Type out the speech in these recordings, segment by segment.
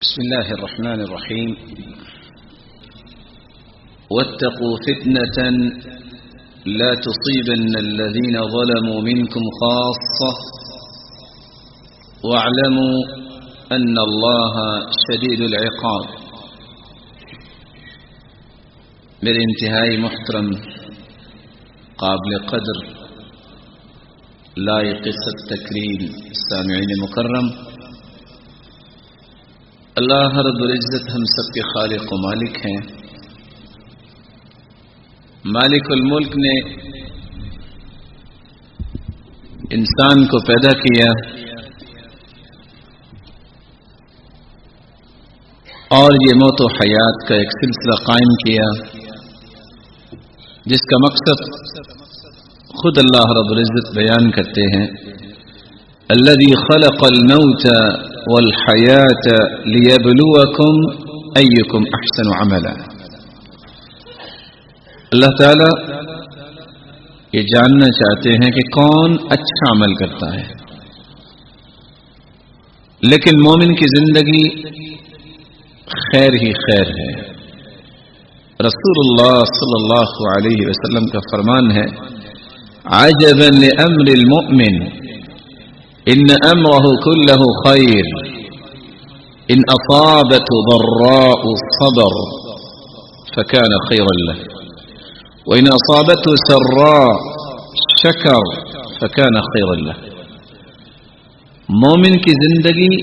بسم الله الرحمن الرحيم. واتقوا فتنة لا تصيبن الذين ظلموا منكم خاصة واعلموا أن الله شديد العقاب. میرے انتہائی محترم قابل قدر لائق التکریم سامعین مکرم، اللہ رب العزت ہم سب کے خالق و مالک ہیں۔ مالک الملک نے انسان کو پیدا کیا اور یہ موت و حیات کا ایک سلسلہ قائم کیا، جس کا مقصد خود اللہ رب العزت بیان کرتے ہیں: الذي خلق الموت والحیات لیبلوکم ایکم احسن عملا۔ اللہ تعالی یہ جاننا چاہتے ہیں کہ کون اچھا عمل کرتا ہے، لیکن مومن کی زندگی خیر ہی خیر ہے۔ رسول اللہ صلی اللہ علیہ وسلم کا فرمان ہے: عجبا لامر المؤمن ان امره كله خير ان اصابته ضراء صبر فكان خيرا له وان اصابته سراء شكر فكان خيرا له۔ مومن کی زندگی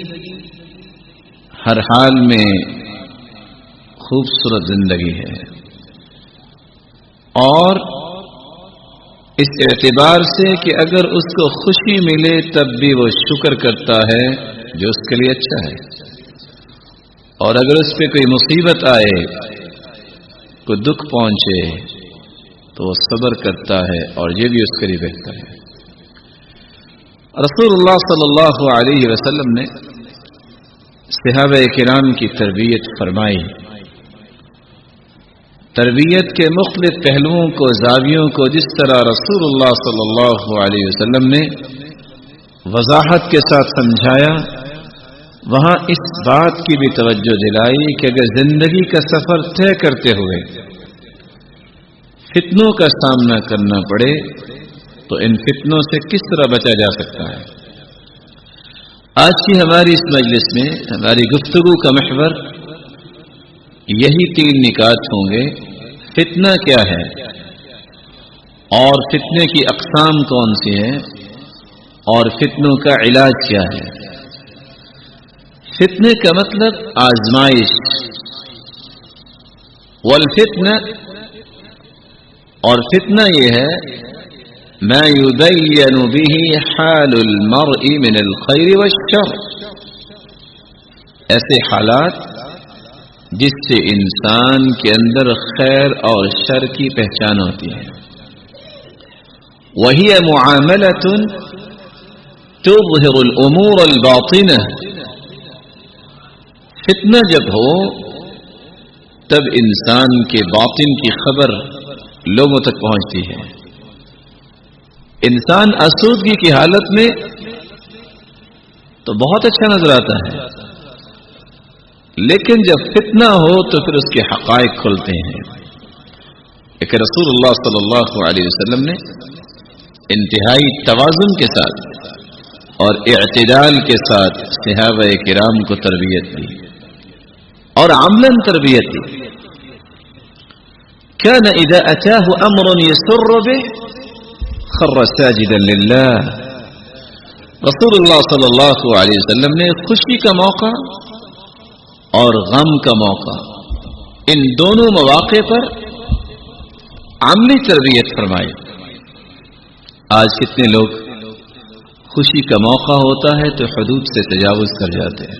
ہر حال میں خوبصورت زندگی ہے، اور اس اعتبار سے کہ اگر اس کو خوشی ملے تب بھی وہ شکر کرتا ہے جو اس کے لیے اچھا ہے، اور اگر اس پہ کوئی مصیبت آئے، کوئی دکھ پہنچے تو وہ صبر کرتا ہے، اور یہ بھی اس کے لیے بہتر ہے۔ رسول اللہ صلی اللہ علیہ وسلم نے صحابہ کرام کی تربیت فرمائی۔ تربیت کے مختلف پہلوؤں کو، زاویوں کو جس طرح رسول اللہ صلی اللہ علیہ وسلم نے وضاحت کے ساتھ سمجھایا، وہاں اس بات کی بھی توجہ دلائی کہ اگر زندگی کا سفر طے کرتے ہوئے فتنوں کا سامنا کرنا پڑے تو ان فتنوں سے کس طرح بچا جا سکتا ہے۔ آج کی ہماری اس مجلس میں ہماری گفتگو کا محور یہی 3 نکات ہوں گے: فتنہ کیا ہے، اور فتنے کی اقسام کون سی ہیں، اور فتنوں کا علاج کیا ہے۔ فتنے کا مطلب آزمائش، والفتنہ، اور فتنہ یہ ہے ما يبين به حال المرء من الخير والشر، ایسے حالات جس سے انسان کے اندر خیر اور شر کی پہچان ہوتی ہے۔ وَهِيَ مُعَامَلَةٌ تُظْهِرُ الْأُمُورَ الْبَاطِنَةَ، فتنہ جب ہو تب انسان کے باطن کی خبر لوگوں تک پہنچتی ہے۔ انسان آسودگی کی حالت میں تو بہت اچھا نظر آتا ہے، لیکن جب فتنہ ہو تو پھر اس کے حقائق کھلتے ہیں۔ لیکن رسول اللہ صلی اللہ علیہ وسلم نے انتہائی توازن کے ساتھ اور اعتدال کے ساتھ صحابہ کرام کو تربیت دی اور عملاً تربیت دی۔ كان اذا اتاه امر يسر به خر ساجدا لله۔ رسول اللہ صلی اللہ علیہ وسلم نے خوشی کا موقع اور غم کا موقع، ان دونوں مواقع پر عملی تربیت فرمائی۔ آج کتنے لوگ خوشی کا موقع ہوتا ہے تو حدود سے تجاوز کر جاتے ہیں۔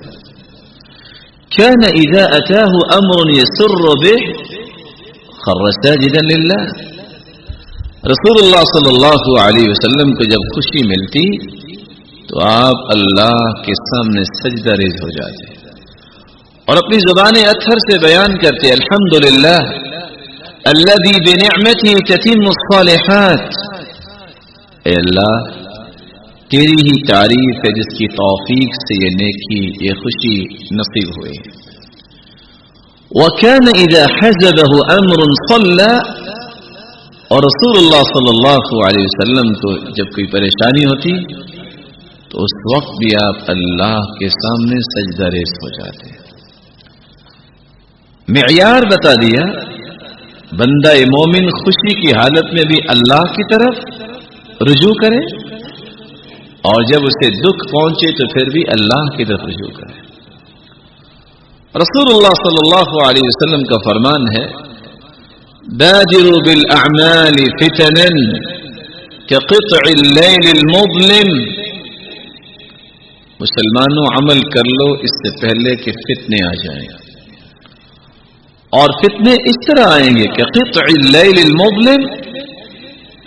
كان اذا اتاه امر يسر به خر ساجدا لله۔ رسول اللہ صلی اللہ علیہ وسلم کو جب خوشی ملتی تو آپ اللہ کے سامنے سجدہ ریز ہو جاتے اور اپنی زبان اطہر سے بیان کرتے: الحمدللہ الذی بنعمتہ تتم الصالحات۔ اے اللہ، تیری ہی تعریف ہے جس کی توفیق سے یہ نیکی یہ خوشی نصیب ہوئی. وَكَانَ إِذَا حَزَبَهُ أَمْرٌ صَلَّى، اور رسول اللہ صلی اللہ علیہ وسلم کو جب کوئی پریشانی ہوتی تو اس وقت بھی آپ اللہ کے سامنے سجدہ ریز ہو جاتے. معیار بتا دیا، بندہ مومن خوشی کی حالت میں بھی اللہ کی طرف رجوع کرے، اور جب اسے دکھ پہنچے تو پھر بھی اللہ کی طرف رجوع کرے. رسول اللہ صلی اللہ علیہ وسلم کا فرمان ہے، بادروا بالاعمال فتنا كقطع الليل المظلم. مسلمانوں عمل کر لو اس سے پہلے کہ فتنے آ جائیں، اور فتنے اس طرح آئیں گے کہ قطع اللیل المظلم،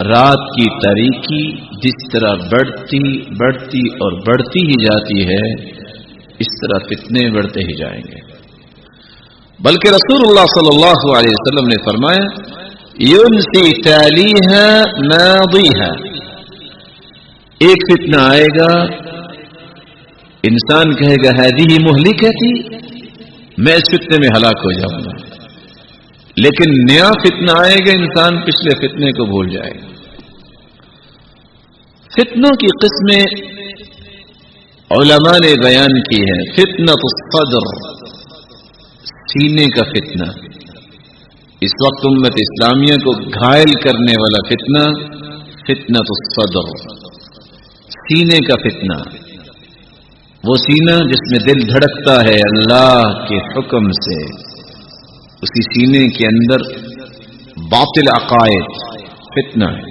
رات کی تاریکی جس طرح بڑھتی اور بڑھتی ہی جاتی ہے، اس طرح فتنے بڑھتے ہی جائیں گے. بلکہ رسول اللہ صلی اللہ علیہ وسلم نے فرمایا، ينسي تاليها ماضيها، ایک فتنہ آئے گا، انسان کہے گا هذه مهلكتي، میں اس فتنے میں ہلاک ہو جاؤں گا. لیکن نیا فتنہ آئے گا، انسان پچھلے فتنے کو بھول جائے گا. فتنوں کی قسمیں علماء نے بیان کی ہیں. فتنۃ الصدر، سینے کا فتنہ. اس وقت امت اسلامیہ کو گھائل کرنے والا فتنہ فتنۃ الصدر، سینے کا فتنہ. وہ سینہ جس میں دل دھڑکتا ہے اللہ کے حکم سے، اسی سینے کے اندر باطل عقائد فتنہ ہے.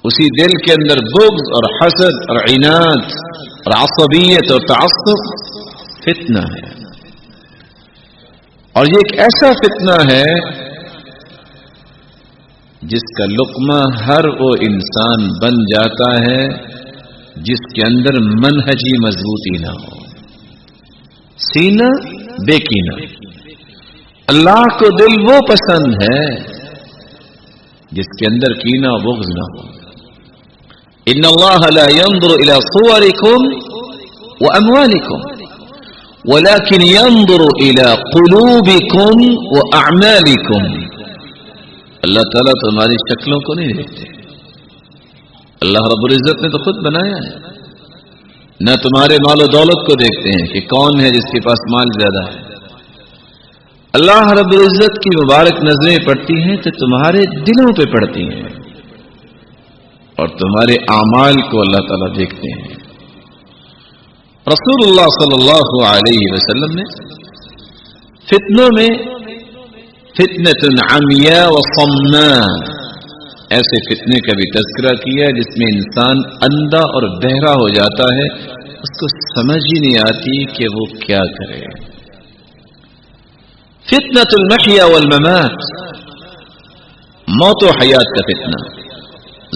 اسی دل کے اندر بغض اور حسد اور عناد اور عصبیت اور تعصب فتنہ ہے. اور یہ ایک ایسا فتنہ ہے جس کا لقمہ ہر وہ انسان بن جاتا ہے جس کے اندر منہجی مضبوطی نہ ہو. سینہ بے کینہ. اللہ کو دل وہ پسند ہے جس کے اندر کینہ و بغض نہ ہو. ان اللہ لا ينظر الى صوركم واموالكم ولكن ينظر الى قلوبكم واعمالكم. اللہ تعالیٰ تمہاری شکلوں کو نہیں دیکھتے. اللہ رب العزت نے تو خود بنایا ہے. نہ تمہارے مال و دولت کو دیکھتے ہیں کہ کون ہے جس کے پاس مال زیادہ ہے. اللہ رب العزت کی مبارک نظریں پڑتی ہیں تو تمہارے دلوں پہ پڑتی ہیں، اور تمہارے اعمال کو اللہ تعالیٰ دیکھتے ہیں. رسول اللہ صلی اللہ علیہ وسلم نے فتنوں میں فتنۃ عمیاء و صماء، ایسے فتنے کا بھی تذکرہ کیا جس میں انسان اندھا اور بہرا ہو جاتا ہے، اس کو سمجھ ہی نہیں آتی کہ وہ کیا کرے. فتنۃ المحیا والممات، موت و حیات کا فتنہ.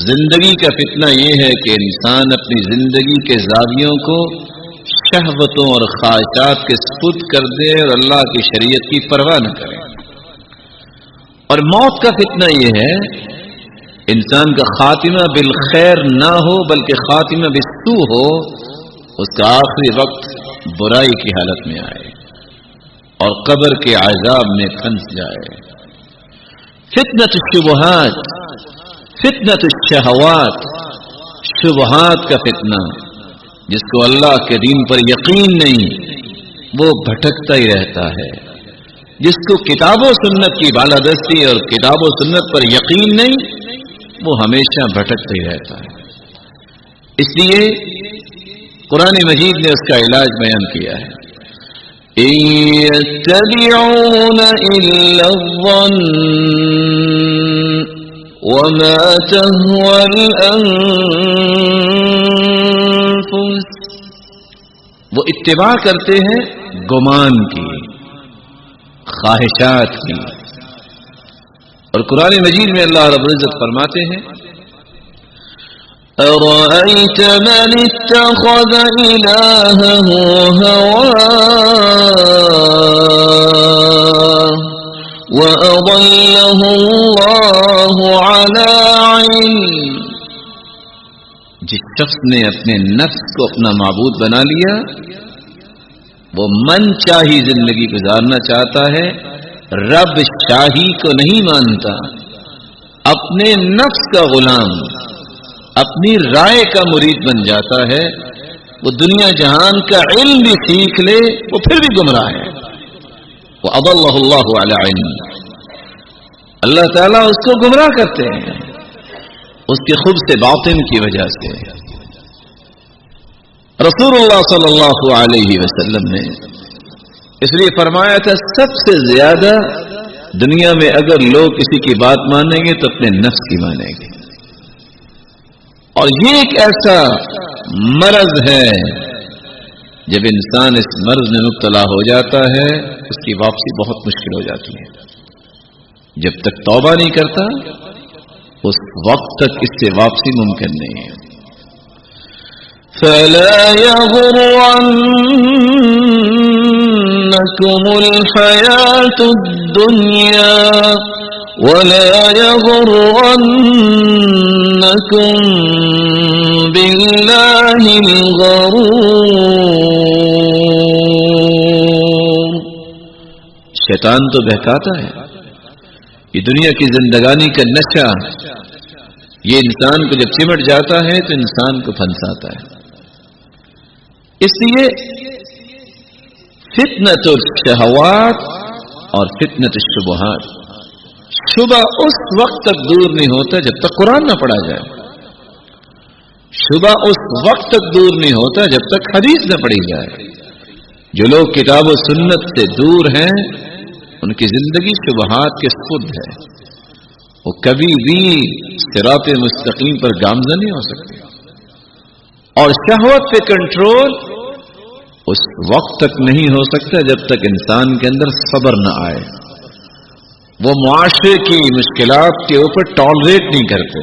زندگی کا فتنہ یہ ہے کہ انسان اپنی زندگی کے زاویوں کو شہوتوں اور خواہشات کے سپرد کر دے اور اللہ کی شریعت کی پرواہ نہ کرے. اور موت کا فتنہ یہ ہے انسان کا خاتمہ بالخیر نہ ہو بلکہ خاتمہ بالسوء ہو، اس کا آخری وقت برائی کی حالت میں آئے اور قبر کے عذاب میں پھنس جائے. فتنۃ الشبہات، فتنۃ الشہوات، شبہات کا فتنہ. جس کو اللہ کے دین پر یقین نہیں وہ بھٹکتا ہی رہتا ہے. جس کو کتاب و سنت کی بالادستی اور کتاب و سنت پر یقین نہیں وہ ہمیشہ بھٹکتا ہی رہتا ہے. اس لیے قرآن مجید نے اس کا علاج بیان کیا ہے. إِن يَتَّبِعُونَ إِلَّا الظَّنَّ وَمَا تَهْوَى الْأَنفُسُ، وہ اتباع کرتے ہیں گمان کی، خواہشات کی. اور قرآن مجید میں اللہ رب العزت فرماتے ہیں أَرَأَيْتَ مَنِ اتَّخَذَ إِلَٰهَهُ هَوَاهُ وَأَضَلَّهُ اللَّهُ عَلَىٰ عِلْمٍ، جس شخص نے اپنے نفس کو اپنا معبود بنا لیا، وہ من چاہی زندگی گزارنا چاہتا ہے، رب شاہی کو نہیں مانتا، اپنے نفس کا غلام، اپنی رائے کا مرید بن جاتا ہے، وہ دنیا جہان کا علم بھی سیکھ لے وہ پھر بھی گمراہ ہے۔ وَأَضَلَّهُ اللَّهُ عَلَى عِلْمٍ، اللہ تعالیٰ اس کو گمراہ کرتے ہیں اس کے خبث باطن کی وجہ سے۔ رسول اللہ صلی اللہ علیہ وسلم نے اس لیے فرمایا تھا سب سے زیادہ دنیا میں اگر لوگ کسی کی بات مانیں گے تو اپنے نفس کی مانیں گے، اور یہ ایک ایسا مرض ہے جب انسان اس مرض میں مبتلا ہو جاتا ہے اس کی واپسی بہت مشکل ہو جاتی ہے۔ جب تک توبہ نہیں کرتا اس وقت تک اس سے واپسی ممکن نہیں ہے۔ فَلَا يَغُرَّنَّكُمُ الْحَيَاةُ الدُّنْيَا وَلَا يَغُرَّنَّكُمْ بِاللَّهِ الْغَرُورُ۔ شیطان تو بہکاتا ہے، یہ دنیا کی زندگانی کا نشہ یہ انسان کو جب چمٹ جاتا ہے تو انسان کو پھنساتا ہے۔ اس لیے فتنۃ الشہوات اور فتنۃ الشبہات، شبہ اس وقت تک دور نہیں ہوتا جب تک قرآن نہ پڑھا جائے، شبہ اس وقت تک دور نہیں ہوتا جب تک حدیث نہ پڑھی جائے۔ جو لوگ کتاب و سنت سے دور ہیں ان کی زندگی شبہات کے سپرد ہے، وہ کبھی بھی صراط مستقیم پر گامزن نہیں ہو سکتے۔ اور شہوت پہ کنٹرول اس وقت تک نہیں ہو سکتا جب تک انسان کے اندر صبر نہ آئے، وہ معاشرے کی مشکلات کے اوپر ٹالریٹ نہیں کرتے۔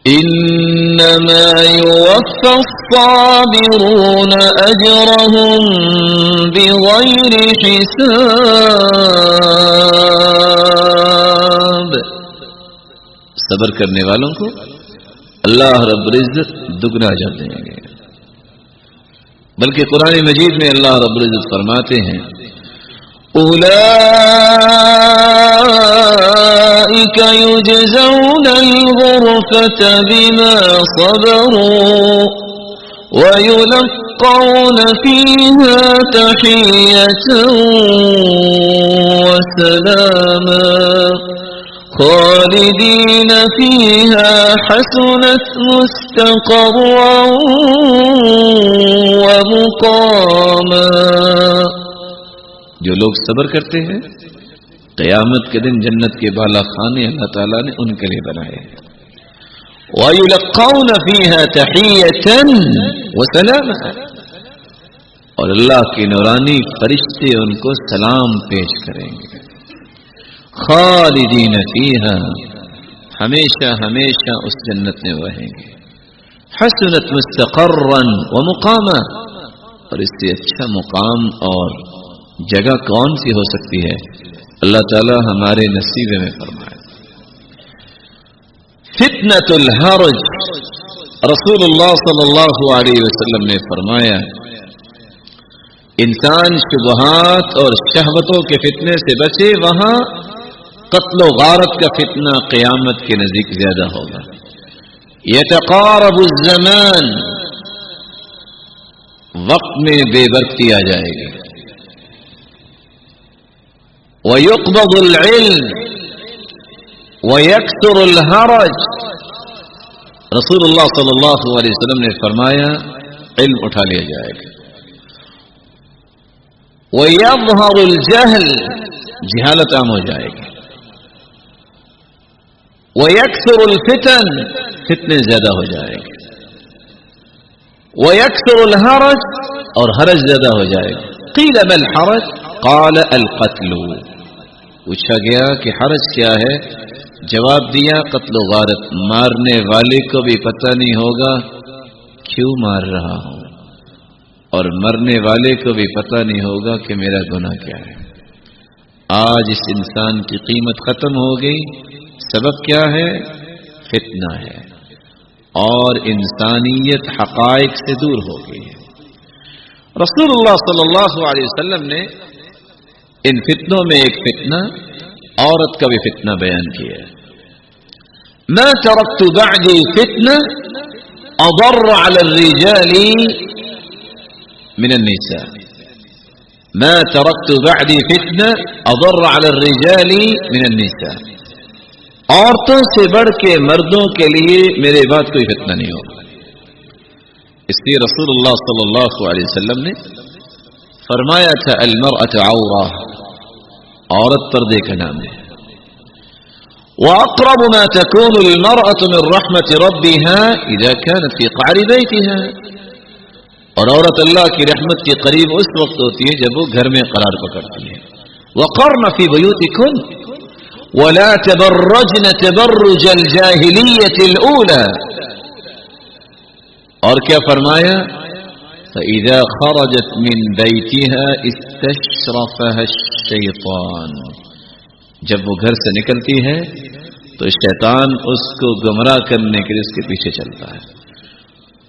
انما يوفى الصابرون اجرهم بغير حساب، صبر کرنے والوں کو اللہ رب العزت دگنا اجر دیں گے۔ بلکہ قرآن مجید میں اللہ رب العزت فرماتے ہیں أولئك يجزون الغرفة بما صبروا ويلقون فيها تحية وسلاما خالدين فيها حسنت مستقرا ومقاما۔ جو لوگ صبر کرتے ہیں قیامت کے دن جنت کے بالا خانے اللہ تعالیٰ نے ان کے لیے بنائے ہیں۔ وَيُلَقَّوْنَ فِيهَا تَحِيَّةً وسلاما، اور اللہ کی نورانی فرشتے ان کو سلام پیش کریں گے۔ خالدین فیہا، ہمیشہ ہمیشہ اس جنت میں رہیں گے۔ حسنت مستقرا ومقاما، اور اس سے اچھا مقام اور جگہ کون سی ہو سکتی ہے؟ اللہ تعالی ہمارے نصیب میں فرمائے۔ فتنۃ الحرج، رسول اللہ صلی اللہ علیہ وسلم نے فرمایا انسان شبہات اور شہوتوں کے فتنے سے بچے، وہاں قتل و غارت کا فتنہ قیامت کے نزدیک زیادہ ہوگا۔ یتقارب الزمان، وقت میں بے برکتی آ جائے گی۔ وَيُقْبَضُ الْعِلْمِ وَيَكْثُرُ الْحَرَجِ، رسول اللہ صلی اللہ علیہ وسلم نے فرمایا علم اٹھا لیا جائے گا۔ وَيَظْهَرُ الْجَهْلِ، جہالت عام ہو جائے گی۔ وَيَكْثُرُ الْفِتَنِ، فتنے زیادہ ہو جائے گی۔ وَيَكْثُرُ الْحَرَجِ، اور حرج زیادہ ہو جائے گا۔ قِيلَ مَا الْحَرَجِ قَالَ الْقَتْلُ، پوچھا گیا کہ حرج کیا ہے؟ جواب دیا قتل و غارت، مارنے والے کو بھی پتہ نہیں ہوگا کیوں مار رہا ہوں، اور مرنے والے کو بھی پتہ نہیں ہوگا کہ میرا گناہ کیا ہے۔ آج اس انسان کی قیمت ختم ہو گئی، سبب کیا ہے؟ فتنہ ہے۔ اور انسانیت حقائق سے دور ہو گئی ہے۔ رسول اللہ صلی اللہ علیہ وسلم نے ان فتنوں میں ایک فتنہ عورت کا بھی فتنہ بیان کیا ہے۔ ما تركت بعدي فتنة أضر على الرجال من النساء، ما تركت بعدي فتنة أضر على الرجال من النساء، عورتوں سے بڑھ کے مردوں کے لیے میرے بعد کوئی فتنہ نہیں ہوگا۔ اس لیے رسول اللہ صلی اللہ علیہ وسلم نے فرمایا تھا المرأة عورة، عورت پردے کا نام ہے۔ وأقرب ما تكون المرأة من رحمة ربها إذا كانت في قعر بيتها، اور عورت اللہ کی رحمت کے قریب اس وقت ہوتی ہے جب وہ گھر میں قرار پکڑتی ہے۔ وقرن في بيوتكن ولا تبرجن تبرج الجاهلية الأولى، اور کیا فرمایا؟ فإذا خرجت من بيتها استشرفها الشيطان، جب وہ گھر سے نکلتی ہے تو شیطان اس کو گمراہ کرنے کے لیے اس کے پیچھے چلتا ہے۔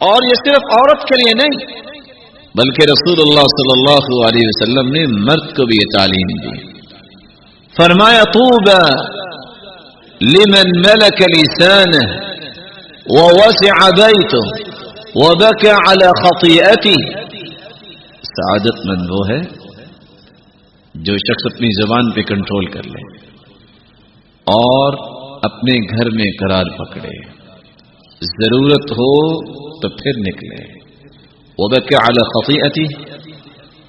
اور یہ صرف عورت کے لیے نہیں بلکہ رسول اللہ صلی اللہ علیہ وسلم نے مرد کو بھی یہ تعلیم دی۔ فرمایا طوبى لمن ملك لسانه ووسع بيته وبكى على خطيئته، سعادت مند وہ ہے جو شخص اپنی زبان پہ کنٹرول کر لے اور اپنے گھر میں قرار پکڑے، ضرورت ہو تو پھر نکلے، وبكى على خطيئته،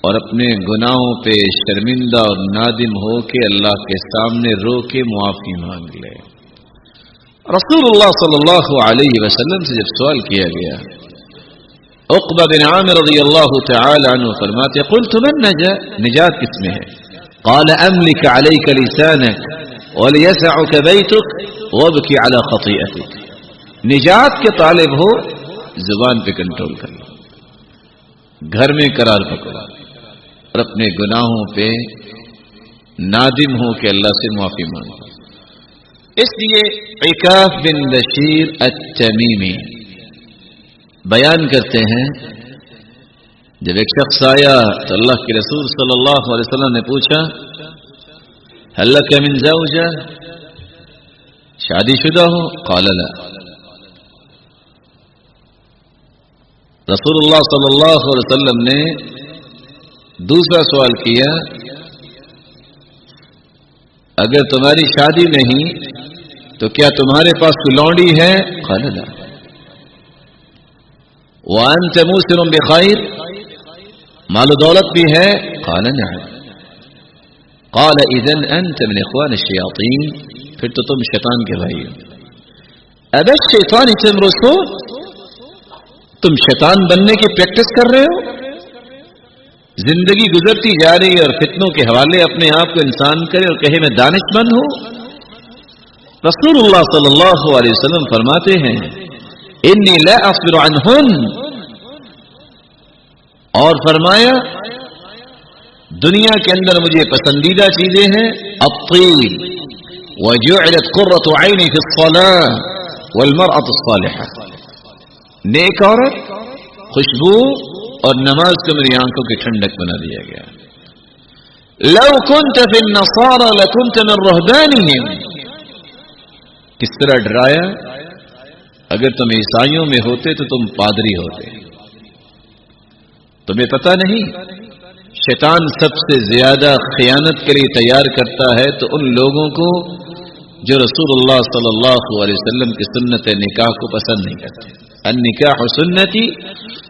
اور اپنے گناہوں پہ شرمندہ اور نادم ہو کے اللہ کے سامنے رو کے معافی مانگ لے۔ رسول اللہ صلی اللہ علیہ وسلم سے جب سوال کیا گیا، عقبہ بن عامر رضی اللہ تعالی عنہ فرماتے قلت من نجات کس میں ہے؟ قال املك عليك لسانك وليسعك بيتك وابكي على خطيئتك، نجات کے طالب ہو زبان پہ کنٹرول کر لو، گھر میں قرار پکڑو اور اپنے گناہوں پہ نادم ہو کہ اللہ سے معافی مانگو۔ اس لیے عکاف بن بشیر التمیمی بیان کرتے ہیں جب ایک شخص آیا تو اللہ کے رسول صلی اللہ علیہ وسلم نے پوچھا هل لك من زوجہ، شادی شدہ ہو؟ قال لا۔ رسول اللہ صلی اللہ علیہ وسلم نے دوسرا سوال کیا اگر تمہاری شادی نہیں تو کیا تمہارے پاس کوئی لونڈی ہے؟ قال لا۔ وأنت موسر بخير، مال و دولت بھی ہے؟ قال نعم۔ قال إذن أنت من إخوان الشياطين، پھر تو تم شیطان کے بھائی ہو۔ اب الشیطان تمرسون، تم شیطان بننے کی پریکٹس کر رہے ہو؟ زندگی گزرتی جا رہی ہے اور فتنوں کے حوالے اپنے آپ کو انسان کرے اور کہے میں دانش مند ہوں۔ رسول اللہ صلی اللہ علیہ وسلم فرماتے ہیں انی لا اصبر عنہن، اور فرمایا دنیا کے اندر مجھے پسندیدہ چیزیں ہیں الطیب وجعلت قرۃ عینی فی الصلاۃ والمرأة الصالحة، نیک عورت، خوشبو اور نماز کو میری آنکھوں کی ٹھنڈک بنا دیا گیا۔ لو كنت في النصارى لكنت من رهبانهم، کس طرح ڈرایا، اگر تم عیسائیوں میں ہوتے تو تم پادری ہوتے۔ تمہیں پتہ نہیں شیطان سب سے زیادہ خیانت کے لیے تیار کرتا ہے تو ان لوگوں کو جو رسول اللہ صلی اللہ علیہ وسلم کی سنت نکاح کو پسند نہیں کرتے۔ النکاح سنتی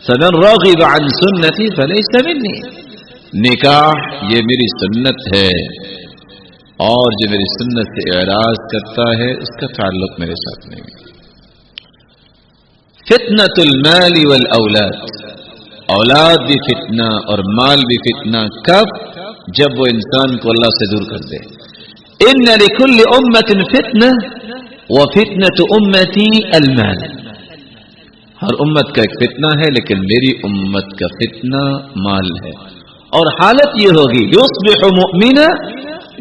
فمن راغب عن سنتی فلیس منی، نکاح یہ میری سنت ہے اور جو میری سنت سے اعراض کرتا ہے اس کا تعلق میرے ساتھ نہیں۔ فتنۃ المال والاولاد، اولاد بھی فتنہ اور مال بھی فتنہ، کب؟ جب وہ انسان کو اللہ سے دور کر دے۔ ان لكل امة فتنة وفتنة امتی المال، ہر امت کا ایک فتنہ ہے لیکن میری امت کا فتنہ مال ہے۔ اور حالت یہ ہوگی یصبح مؤمنا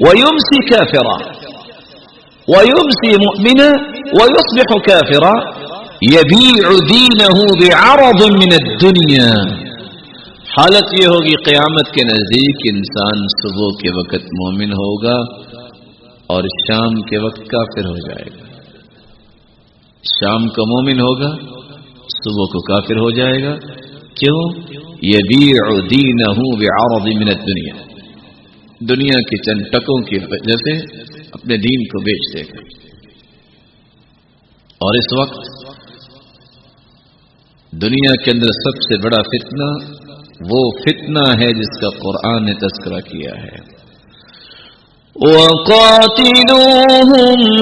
ويمسي كافرا ويمسي مؤمنا ويصبح كافرا، یبیع دینہ بعرض من الدنیا، حالت یہ ہوگی قیامت کے نزدیک انسان صبح کے وقت مومن ہوگا اور شام کے وقت کافر ہو جائے گا. شام کو مومن ہوگا، صبح کو کافر ہو جائے گا. کیوں؟ یبیع دینہ بعرض من الدنیا، دنیا کے چند ٹکوں کی وجہ سے اپنے دین کو بیچ دے گا. اور اس وقت دنیا کے اندر سب سے بڑا فتنہ وہ فتنہ ہے جس کا قرآن نے تذکرہ کیا ہے. وَقَاتِلُوهُمْ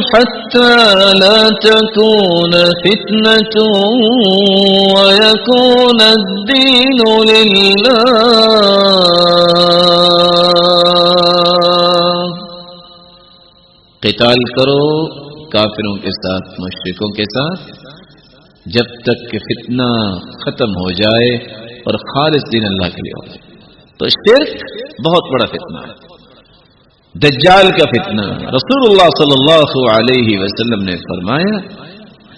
حَتَّى لَا تَكُونَ فِتْنَةٌ وَيَكُونَ الدِّينُ لِلَّهِ. قتال کرو کافروں کے ساتھ، مشرکوں کے ساتھ، جب تک کہ فتنہ ختم ہو جائے اور خالص دین اللہ کے لیے ہو جائے. تو شرک بہت بڑا فتنہ ہے. دجال کا فتنہ، رسول اللہ صلی اللہ علیہ وسلم نے فرمایا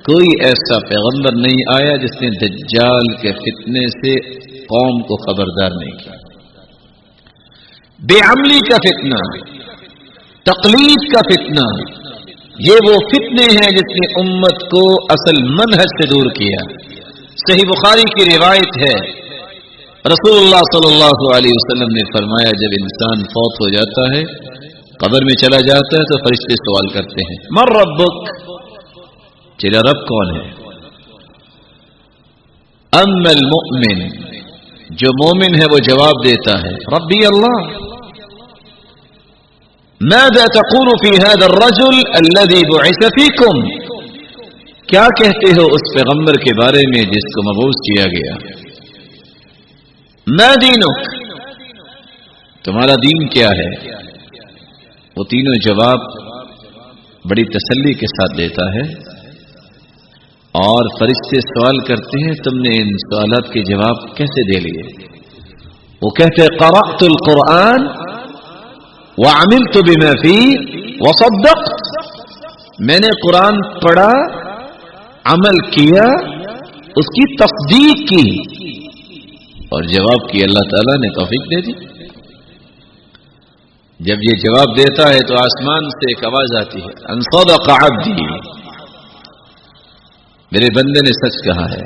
کوئی ایسا پیغمبر نہیں آیا جس نے دجال کے فتنے سے قوم کو خبردار نہیں کیا. بے عملی کا فتنہ، تقلید کا فتنہ، یہ وہ فتنے ہیں جس نے امت کو اصل منہج سے دور کیا. صحیح بخاری کی روایت ہے، رسول اللہ صلی اللہ علیہ وسلم نے فرمایا جب انسان فوت ہو جاتا ہے، قبر میں چلا جاتا ہے، تو فرشتے سوال کرتے ہیں من ربک، تیرا رب کون ہے؟ اما المؤمن، جو مومن ہے وہ جواب دیتا ہے ربی اللہ. ماذا تقول في هذا الرجل الذي بعث فيكم، کیا کہتے ہو اس پیغمبر کے بارے میں جس کو مبعوث کیا گیا؟ ما دینک، تمہارا دین کیا ہے؟ وہ تینوں جواب بڑی تسلی کے ساتھ دیتا ہے، اور فرشتے سوال کرتے ہیں تم نے ان سوالات کے جواب کیسے دے لیے؟ وہ کہتے قرأت القرآن وعملت بما فيه وصدقت، میں نے قرآن پڑھا، عمل کیا، اس کی تصدیق کی اور جواب کی. اللہ تعالیٰ نے توفیق دے دی. جب یہ جواب دیتا ہے تو آسمان سے ایک آواز آتی ہے ان صدق عبدی، میرے بندے نے سچ کہا ہے.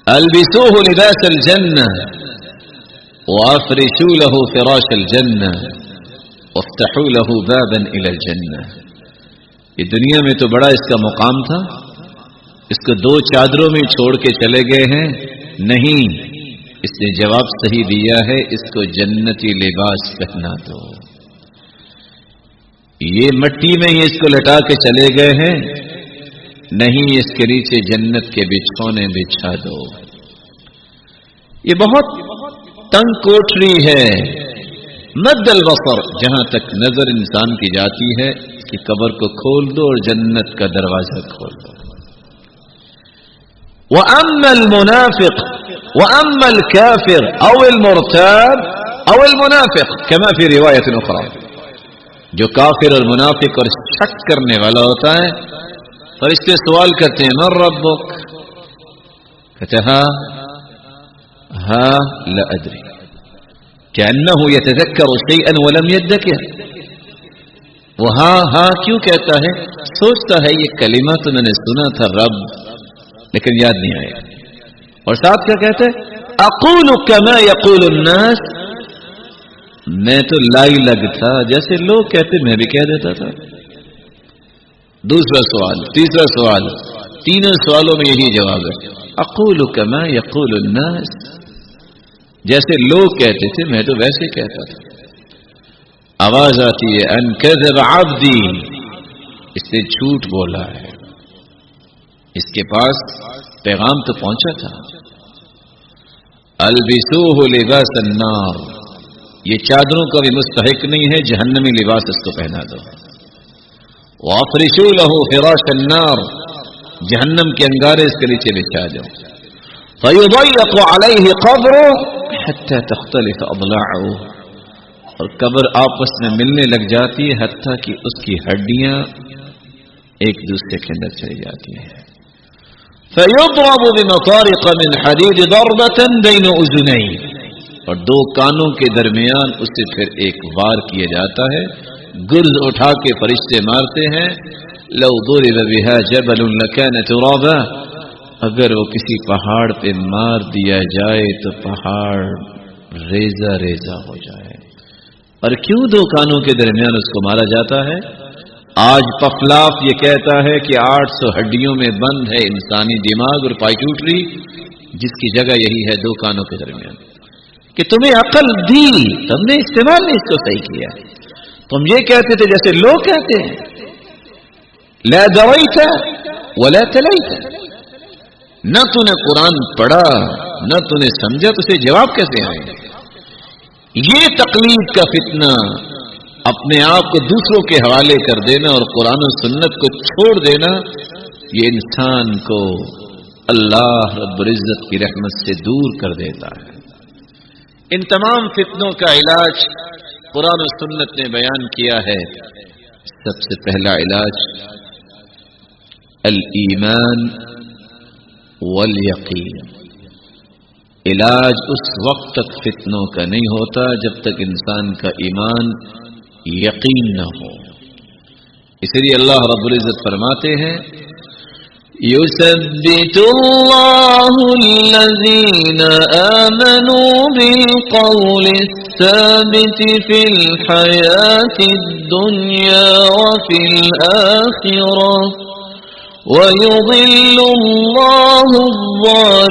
البسوه لباس الجنہ وافرشوا له فراش الجنہ وافتحوا له بابا الى الجنہ. یہ دنیا میں تو بڑا اس کا مقام تھا، اس کو 2 چادروں میں چھوڑ کے چلے گئے ہیں. نہیں، اس نے جواب صحیح دیا ہے، اس کو جنتی لباس پہنا دو. یہ مٹی میں ہی اس کو لٹا کے چلے گئے ہیں، نہیں، اس کے نیچے جنت کے بچھونے بچھا دو. یہ بہت تنگ کوٹری ہے، مد البصر، جہاں تک نظر انسان کی جاتی ہے اس کی قبر کو کھول دو اور جنت کا دروازہ کھول دو. وَأَمَّا الْمُنَافِقُ وَأَمَّا الْكَافِرُ أَوْ الْمُرْتَابُ أَوْ الْمُنَافِقُ كَمَا فِي رِوَايَةٍ أُخْرَى، جو کافر اور منافق اور شک کرنے والا ہوتا ہے، فرشتے سوال کرتے ہیں من ربک، کہتے ہاں لا ادری، كأنه يتذكر شيئا ولم يذكر. وہ ہاں کیوں کہتا ہے؟ سوچتا ہے یہ کلمہ تو میں نے سنا تھا رب، لیکن یاد نہیں آیا. اور ساتھ کیا کہتے ہیں اقول كما يقول الناس، میں تو لائی لگ تھا، جیسے لوگ کہتے میں بھی کہہ دیتا تھا. دوسرا سوال، تیسرا سوال، تینوں سوالوں میں یہی جواب ہے اقول كما يقول الناس، جیسے لوگ کہتے تھے میں تو ویسے کہتا تھا. آواز آتی ہے ان كذب عبدی، اس نے جھوٹ بولا ہے، اس کے پاس پیغام تو پہنچا تھا. البسوه لباس النار، یہ چادروں کا بھی مستحق نہیں ہے، جہنمی لباس اس کو پہنا دو. وافرشوا له فراش النار، جہنم کے انگارے اس کے نیچے بچھا دو. فيضيق عليه قبره حتى تختلف اضلاعه، اور قبر آپس میں ملنے لگ جاتی ہے حتیٰ کہ اس کی ہڈیاں ایک دوسرے کے اندر چلی جاتی ہیں. فَيُضْرَبُ بِمَطَارِقَ مِنْ حَدِيدِ ضَرْبَةً بَيْنَ أُذُنَيْهِ، اور دو کانوں کے درمیان اسے پھر ایک وار کیا جاتا ہے، گرز اٹھا کے فرشتے مارتے ہیں. لَوْ ضُرِبَ بِهَا جَبَلٌ لَكَانَ تُرَابًا، اگر وہ کسی پہاڑ پہ مار دیا جائے تو پہاڑ ریزہ ریزہ ہو جائے. اور کیوں دو کانوں کے درمیان اس کو مارا جاتا ہے؟ آج پفلاف یہ کہتا ہے کہ 800 ہڈیوں میں بند ہے انسانی دماغ اور پائیٹوٹری، جس کی جگہ یہی ہے دو کانوں کے درمیان. کہ تمہیں عقل دی، تم نے استعمال نہیں اس کو صحیح کیا. تم یہ کہتے تھے جیسے لوگ کہتے ہیں، لا دویت ولا تلیت، نہ تو نے قرآن پڑھا نہ تو نے سمجھا، تو اسے جواب کیسے آئے؟ یہ تقلید کا فتنہ، اپنے آپ کو دوسروں کے حوالے کر دینا اور قرآن و سنت کو چھوڑ دینا، یہ انسان کو اللہ رب العزت کی رحمت سے دور کر دیتا ہے. ان تمام فتنوں کا علاج قرآن و سنت نے بیان کیا ہے. سب سے پہلا علاج الایمان والیقین. علاج اس وقت تک فتنوں کا نہیں ہوتا جب تک انسان کا ایمان یقین نہ ہو. اس لیے اللہ رب العزت فرماتے ہیں يثبت الله الذين آمنوا بالقول الثابت في الحياة الدنيا وفي الآخرة ويضل الله الظالمين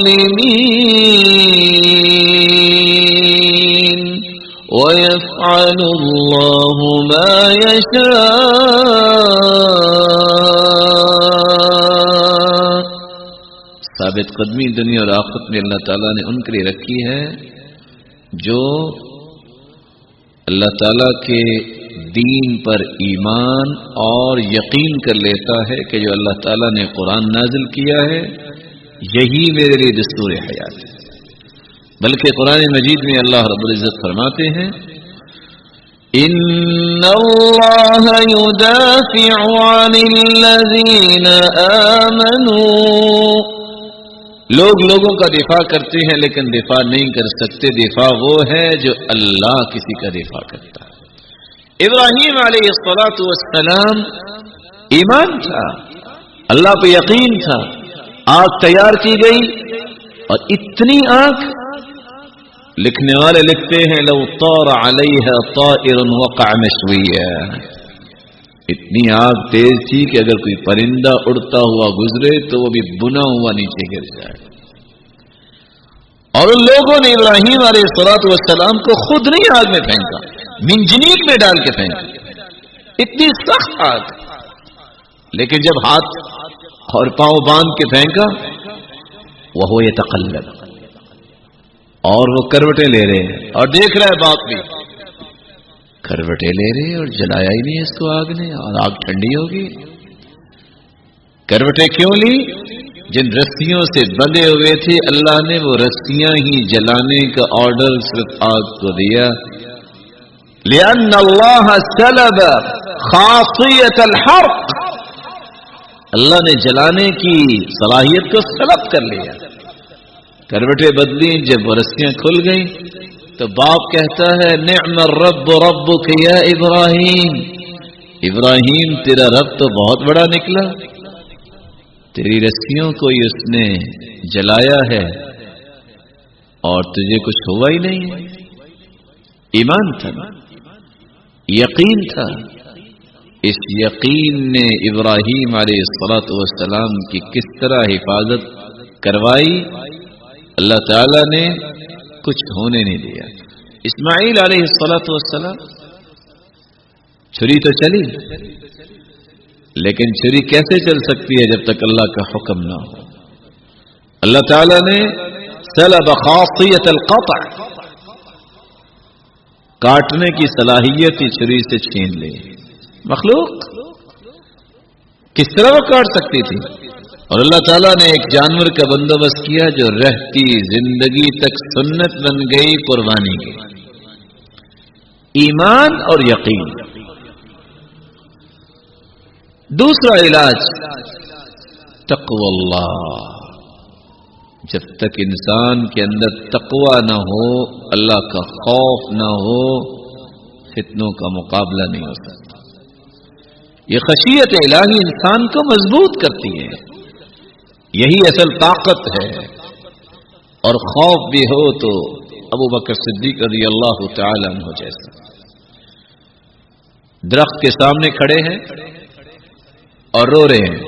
ويفعل الله ما يشاء. ثابت قدمی دنیا اور آخرت میں اللہ تعالیٰ نے ان کے لیے رکھی ہے جو اللہ تعالیٰ کے دین پر ایمان اور یقین کر لیتا ہے کہ جو اللہ تعالیٰ نے قرآن نازل کیا ہے یہی میرے لیے دستور حیات ہے. بلکہ قرآن مجید میں اللہ رب العزت فرماتے ہیں ان اللہ يدافع عن الذین آمنوا. لوگ لوگوں کا دفاع کرتے ہیں لیکن دفاع نہیں کر سکتے. دفاع وہ ہے جو اللہ کسی کا دفاع کرتا ہے. ابراہیم علیہ السلام ایمان تھا، اللہ پہ یقین تھا. آگ تیار کی گئی اور اتنی آگ، لکھنے والے لکھتے ہیں لو طار علیہ طائر وقع مشویا، اتنی آگ تیز تھی کہ اگر کوئی پرندہ اڑتا ہوا گزرے تو وہ بھی بنا ہوا نیچے گر جائے. اور ان لوگوں نے ابراہیم علیہ السلام کو خود نہیں آگ میں پھینکا، منجنیق میں ڈال کے پھینکا. اتنی سخت آگ، لیکن جب ہاتھ اور پاؤں باندھ کے پھینکا وہ یتقلب، اور وہ کروٹیں لے رہے ہیں اور دیکھ رہا ہے باپ بھی کروٹیں لے رہے اور جلایا ہی نہیں اس کو آگ نے، اور آگ ٹھنڈی ہوگی. کروٹیں کیوں لی؟ جن رسیوں سے بندھے ہوئے تھے اللہ نے وہ رسیاں ہی جلانے کا آرڈر صرف آگ کو دیا. لأن اللہ سلب خاصیت الحرق، اللہ نے جلانے کی صلاحیت کو سلب کر لیا. کروٹیں بدلی، جب وہ رسیاں کھل گئیں تو باپ کہتا ہے نعم الرب ربک یا ابراہیم، ابراہیم تیرا رب تو بہت بڑا نکلا، تیری رسیوں کو ہی اس نے جلایا ہے اور تجھے کچھ ہوا ہی نہیں ہے. ایمان تھا، یقین تھا. اس یقین نے ابراہیم علیہ السلام کی کس طرح حفاظت کروائی، اللہ تعالی نے کچھ ہونے نہیں دیا. اسماعیل علیہ السلام، چھری تو چلی لیکن چھری کیسے چل سکتی ہے جب تک اللہ کا حکم نہ ہو. اللہ تعالی نے سلب خاصیت القطع، کاٹنے کی صلاحیت ہی چھری سے چھین لی. مخلوق کس طرح وہ کاٹ سکتی تھی؟ اور اللہ تعالیٰ نے ایک جانور کا بندوبست کیا جو رہتی زندگی تک سنت بن گئی، قربانی کی. ایمان اور یقین. دوسرا علاج تقوی اللہ. جب تک انسان کے اندر تقوی نہ ہو، اللہ کا خوف نہ ہو، فتنوں کا مقابلہ نہیں ہو سکتا۔ یہ خشیت الہی انسان کو مضبوط کرتی ہے، یہی اصل طاقت ہے۔ اور خوف بھی ہو تو ابو بکر صدیق رضی اللہ تعالی عنہ جیسا درخت کے سامنے کھڑے ہیں اور رو رہے ہیں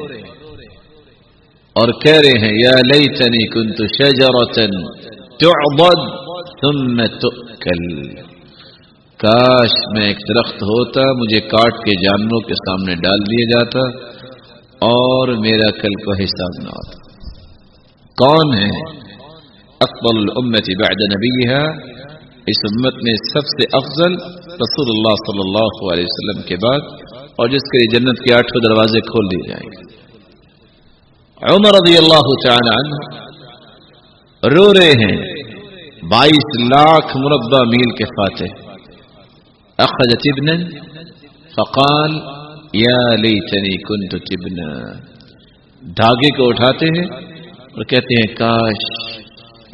اور کہہ رہے ہیں یا لیتنی کنت شجرۃ تعضد ثم تؤکل، کاش میں ایک درخت ہوتا، مجھے کاٹ کے جانوروں کے سامنے ڈال دیا جاتا اور میرا کل کو حساب نہ ہوتا۔ کون ہے افضل الامت بعد نبیها؟ اس امت میں سب سے افضل رسول اللہ صلی اللہ علیہ وسلم کے بعد، اور جس کے لیے جنت کے 8 دروازے کھول دیے جائیں گے۔ عمر رضی اللہ تعالی عنہ رو رہے ہیں، 22 لاکھ مربع میل کے فاتح۔ اخذ تبنا فقال یا لیتنی کنت تبنا، دھاگے کو اٹھاتے ہیں اور کہتے ہیں کاش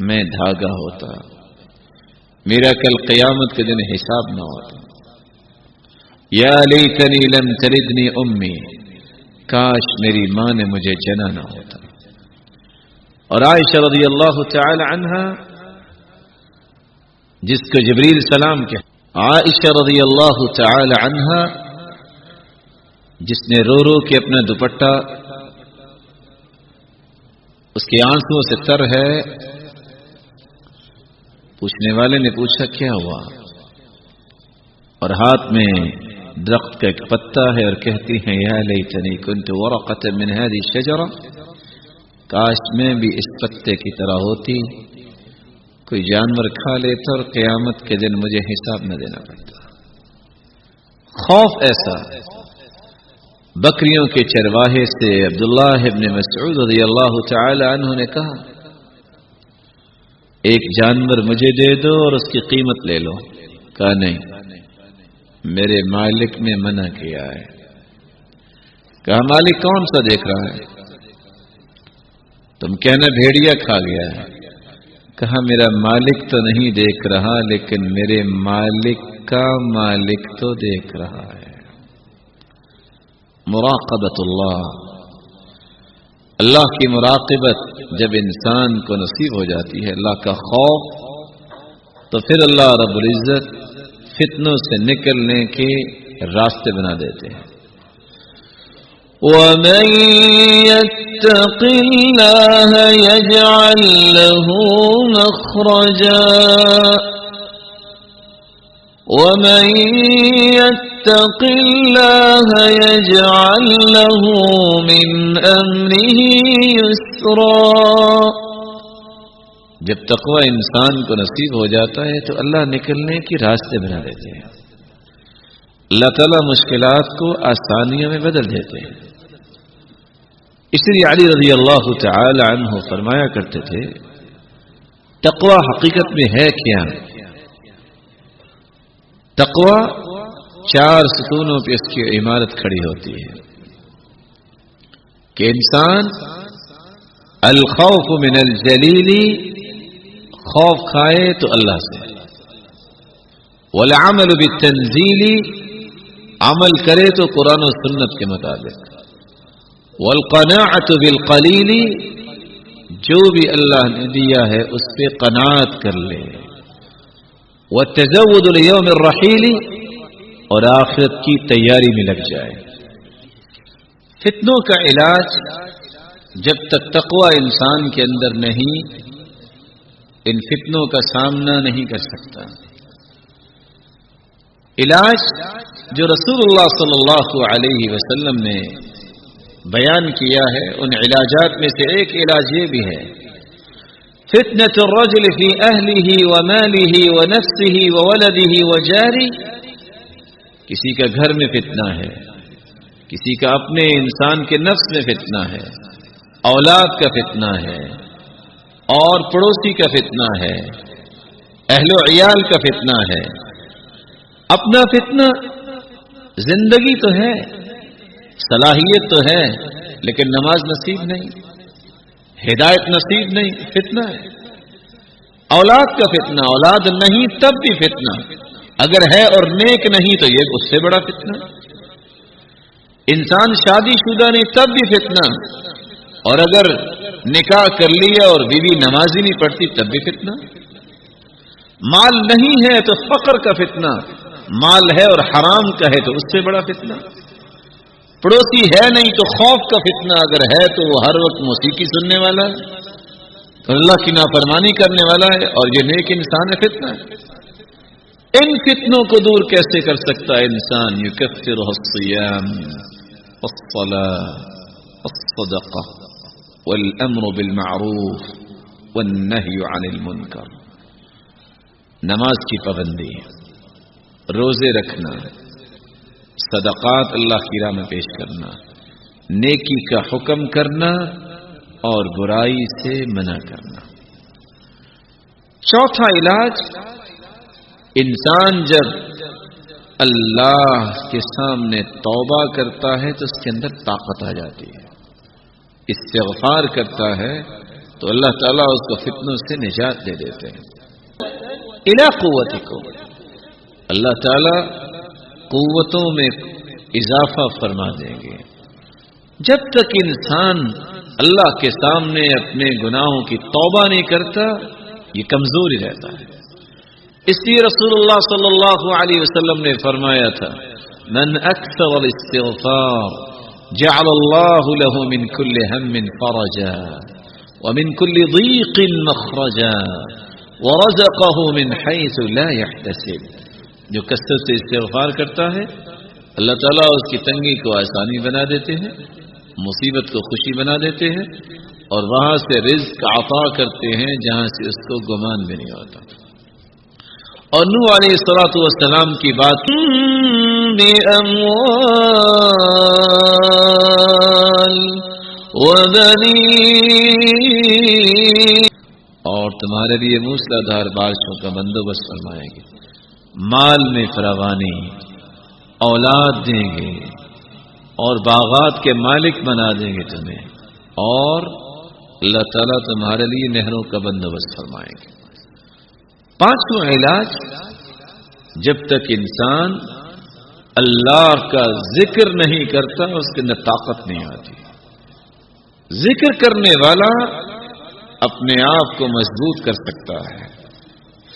میں دھاگا ہوتا، میرا کل قیامت کے دن حساب نہ ہوتا۔ یا لیتنی لم تلدنی امی، کاش میری ماں نے مجھے جنا نہ ہوتا۔ اور عائشہ رضی اللہ تعالی عنہا جس کو جبریل سلام کہا، عائشہ رضی اللہ تعالی عنہا جس نے رو رو کے اپنا دوپٹہ، اس کے آنسوؤں سے تر ہے، پوچھنے والے نے پوچھا کیا ہوا، اور ہاتھ میں درخت کا ایک پتا ہے اور کہتی ہیں یا لیتنی کنت ورقۃ من هذه الشجرہ، کاش میں بھی اس پتے کی طرح ہوتی، کوئی جانور کھا لیتا اور قیامت کے دن مجھے حساب نہ دینا پڑتا۔ خوف ایسا، بکریوں کے چرواہے سے عبداللہ ابن مسعود رضی اللہ تعالی عنہ نے کہا ایک جانور مجھے دے دو اور اس کی قیمت لے لو۔ کہا نہیں، میرے مالک نے منع کیا ہے۔ کہا مالک کون سا دیکھ رہا ہے؟ تم کہنا بھیڑیا کھا گیا ہے۔ کہا میرا مالک تو نہیں دیکھ رہا، لیکن میرے مالک کا مالک تو دیکھ رہا ہے۔ مراقبت اللہ، اللہ کی مراقبت جب انسان کو نصیب ہو جاتی ہے، اللہ کا خوف، تو پھر اللہ رب العزت فتنوں سے نکلنے کے راستے بنا دیتے ہیں۔ وَمَن يَتَّقِ اللَّهَ يَجْعَل لَّهُ مَخْرَجًا وَمَن يَتَّقِ اللَّهَ يَجْعَل لَّهُ مِنْ أَمْرِهِ يُسْرًا۔ جب تقوی انسان کو نصیب ہو جاتا ہے تو اللہ نکلنے کے راستے بنا دیتے ہیں، اللہ تعالیٰ مشکلات کو آسانیوں میں بدل دیتے ہیں۔ اس لیے علی رضی اللہ تعالی عنہ فرمایا کرتے تھے تقوی حقیقت میں ہے کیا؟ تقوی 4 ستونوں پہ اس کی عمارت کھڑی ہوتی ہے کہ انسان الخوف من الجلیل، خوف کھائے تو اللہ سے، والعمل بالتنزیل، عمل کرے تو قرآن و سنت کے مطابق، والقناعۃ بالقلیل، جو بھی اللہ نے دیا ہے اس پہ قناعت کر لے، والتزود لیوم الرحیل، اور آخرت کی تیاری میں لگ جائے۔ فتنوں کا علاج جب تک تقوی انسان کے اندر نہیں، ان فتنوں کا سامنا نہیں کر سکتا۔ علاج جو رسول اللہ صلی اللہ علیہ وسلم نے بیان کیا ہے، ان علاجات میں سے ایک علاج یہ بھی ہے فتنة الرجل في أهله وماله ونفسه وولده وجاره، کسی کا گھر میں فتنہ ہے، کسی کا اپنے انسان کے نفس میں فتنہ ہے، اولاد کا فتنہ ہے، اور پڑوسی کا فتنہ ہے، اہل و عیال کا فتنہ ہے۔ اپنا فتنہ، زندگی تو ہے، صلاحیت تو ہے، لیکن نماز نصیب نہیں، ہدایت نصیب نہیں، فتنہ ہے۔ اولاد کا فتنہ، اولاد نہیں تب بھی فتنہ، اگر ہے اور نیک نہیں تو یہ اس سے بڑا فتنہ۔ انسان شادی شدہ نہیں تب بھی فتنہ، اور اگر نکاح کر لیا اور بیوی نمازی نہیں پڑھتی تب بھی فتنہ۔ مال نہیں ہے تو فقر کا فتنہ، مال ہے اور حرام کا ہے تو اس سے بڑا فتنہ۔ پڑوسی ہے نہیں تو خوف کا فتنہ، اگر ہے تو وہ ہر وقت موسیقی سننے والا ہے، تو اللہ کی نافرمانی کرنے والا ہے، اور یہ نیک انسان ہے، فتنہ ہے۔ ان فتنوں کو دور کیسے کر سکتا ہے انسان؟ یکفرہ الصیام والصلاة والصدقہ والامر بالمعروف والنہی عن المنکر۔ نماز کی پابندی، روزے رکھنا، صدقات اللہ کی راہ میں پیش کرنا، نیکی کا حکم کرنا اور برائی سے منع کرنا۔ چوتھا علاج، انسان جب اللہ کے سامنے توبہ کرتا ہے تو اس کے اندر طاقت آ جاتی ہے، استغفار کرتا ہے تو اللہ تعالیٰ اس کو فتنوں سے نجات دے دیتے ہیں۔ الی قوتکم، اللہ تعالیٰ قوتوں میں اضافہ فرما دیں گے۔ جب تک انسان اللہ کے سامنے اپنے گناہوں کی توبہ نہیں کرتا یہ کمزوری رہتا ہے۔ اس لیے رسول اللہ صلی اللہ علیہ وسلم نے فرمایا تھا، من اکثر الاستغفار جعل اللہ له من كل هم فرجا ومن كل ضيق مخرجا ورزقه من حيث لا يحتسب۔ جو کثرت سے استغفار کرتا ہے اللہ تعالیٰ اس کی تنگی کو آسانی بنا دیتے ہیں، مصیبت کو خوشی بنا دیتے ہیں، اور وہاں سے رزق عطا کرتے ہیں جہاں سے اس کو گمان بھی نہیں ہوتا۔ اور نوح علیہ الصلوۃ والسلام کی بات، اور تمہارے لیے موسلادھار بارشوں کا بندوبست فرمائیں گے، مال میں فراوانی، اولاد دیں گے، اور باغات کے مالک بنا دیں گے تمہیں، اور اللہ تعالیٰ تمہارے لیے نہروں کا بندوبست فرمائیں گے۔ پانچواں علاج، جب تک انسان اللہ کا ذکر نہیں کرتا اس کے اندر طاقت نہیں آتی۔ ذکر کرنے والا اپنے آپ کو مضبوط کر سکتا ہے،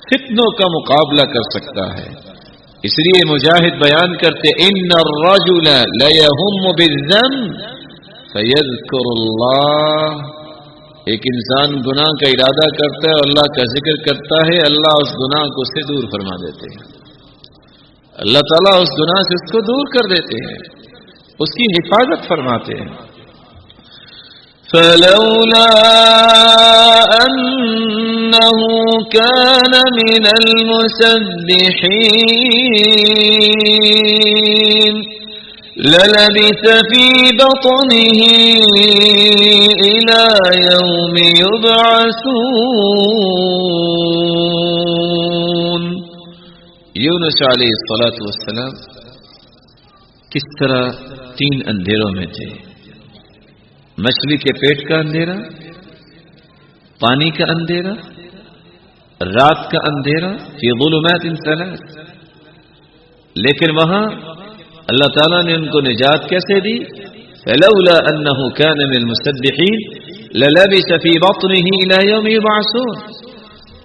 فتنوں کا مقابلہ کر سکتا ہے۔ اس لیے مجاہد بیان کرتے، ان الرجل لیہم بالذنب فیذکر اللہ۔ ایک انسان گناہ کا ارادہ کرتا ہے اور اللہ کا ذکر کرتا ہے، اللہ اس گناہ کو سے دور فرما دیتے ہیں، اللہ تعالیٰ اس گناہ سے اس کو دور کر دیتے ہیں، اس کی حفاظت فرماتے ہیں۔ فلولا انه كان من المسبحين للبث في بطنه إلى يوم يبعثون۔ یونس علیہ السلام کس طرح 3 اندھیروں میں تھے، مچھلی کے پیٹ کا اندھیرا، پانی کا اندھیرا، رات کا اندھیرا، فی ظلمات 3، لیکن وہاں اللہ تعالیٰ نے ان کو نجات کیسے دی؟ فلولا انه كان من المسبحين للبث في بطنه الى يوم يبعثون۔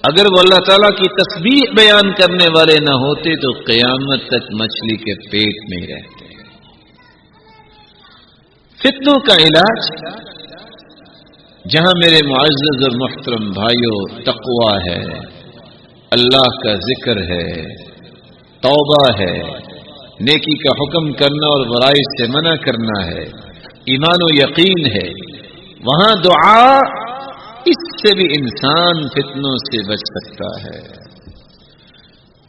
اگر وہ اللہ تعالیٰ کی تسبیح بیان کرنے والے نہ ہوتے تو قیامت تک مچھلی کے پیٹ میں ہی رہتے۔ فتنوں کا علاج، جہاں میرے معزز اور محترم بھائیوں تقویٰ ہے، اللہ کا ذکر ہے، توبہ ہے، نیکی کا حکم کرنا اور برائی سے منع کرنا ہے، ایمان و یقین ہے، وہاں دعا، اس سے بھی انسان فتنوں سے بچ سکتا ہے۔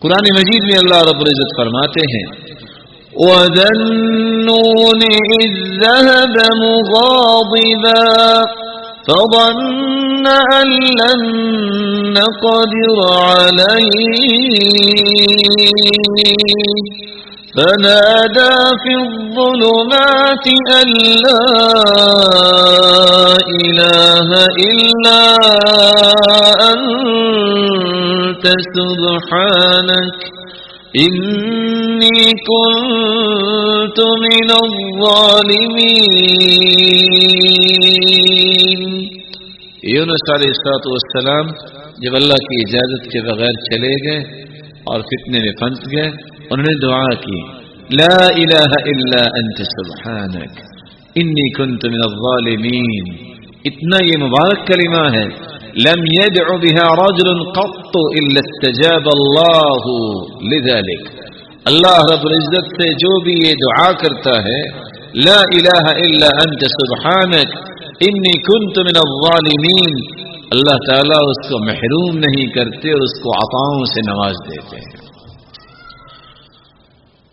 قرآن مجید میں اللہ رب العزت فرماتے ہیں، وَذَا النُّونِ إِذ ذَّهَبَ مُغَاضِبًا فَظَنَّ أَن لَّن نَّقْدِرَ عَلَيْهِ فنادى في الظلمات أن لا إله إلا أنت سبحانك إني كنت من الظالمين. یونس علیہ السلام جب اللہ کی اجازت کے بغیر چلے گئے اور فتنے میں پھنس گئے، انہوں نے دعا کی لا الہ الا انت سبحانک انی کنت من الظالمین. اتنا یہ مبارک کلمہ ہے، لم يدع بها رجل قط الا استجاب اللہ لذلك. اللہ رب العزت سے جو بھی یہ دعا کرتا ہے لا الہ الا انت سبحانک انی کنت من الظالمین، اللہ تعالیٰ اس کو محروم نہیں کرتے اور اس کو عطاؤں سے نواز دیتے ہیں.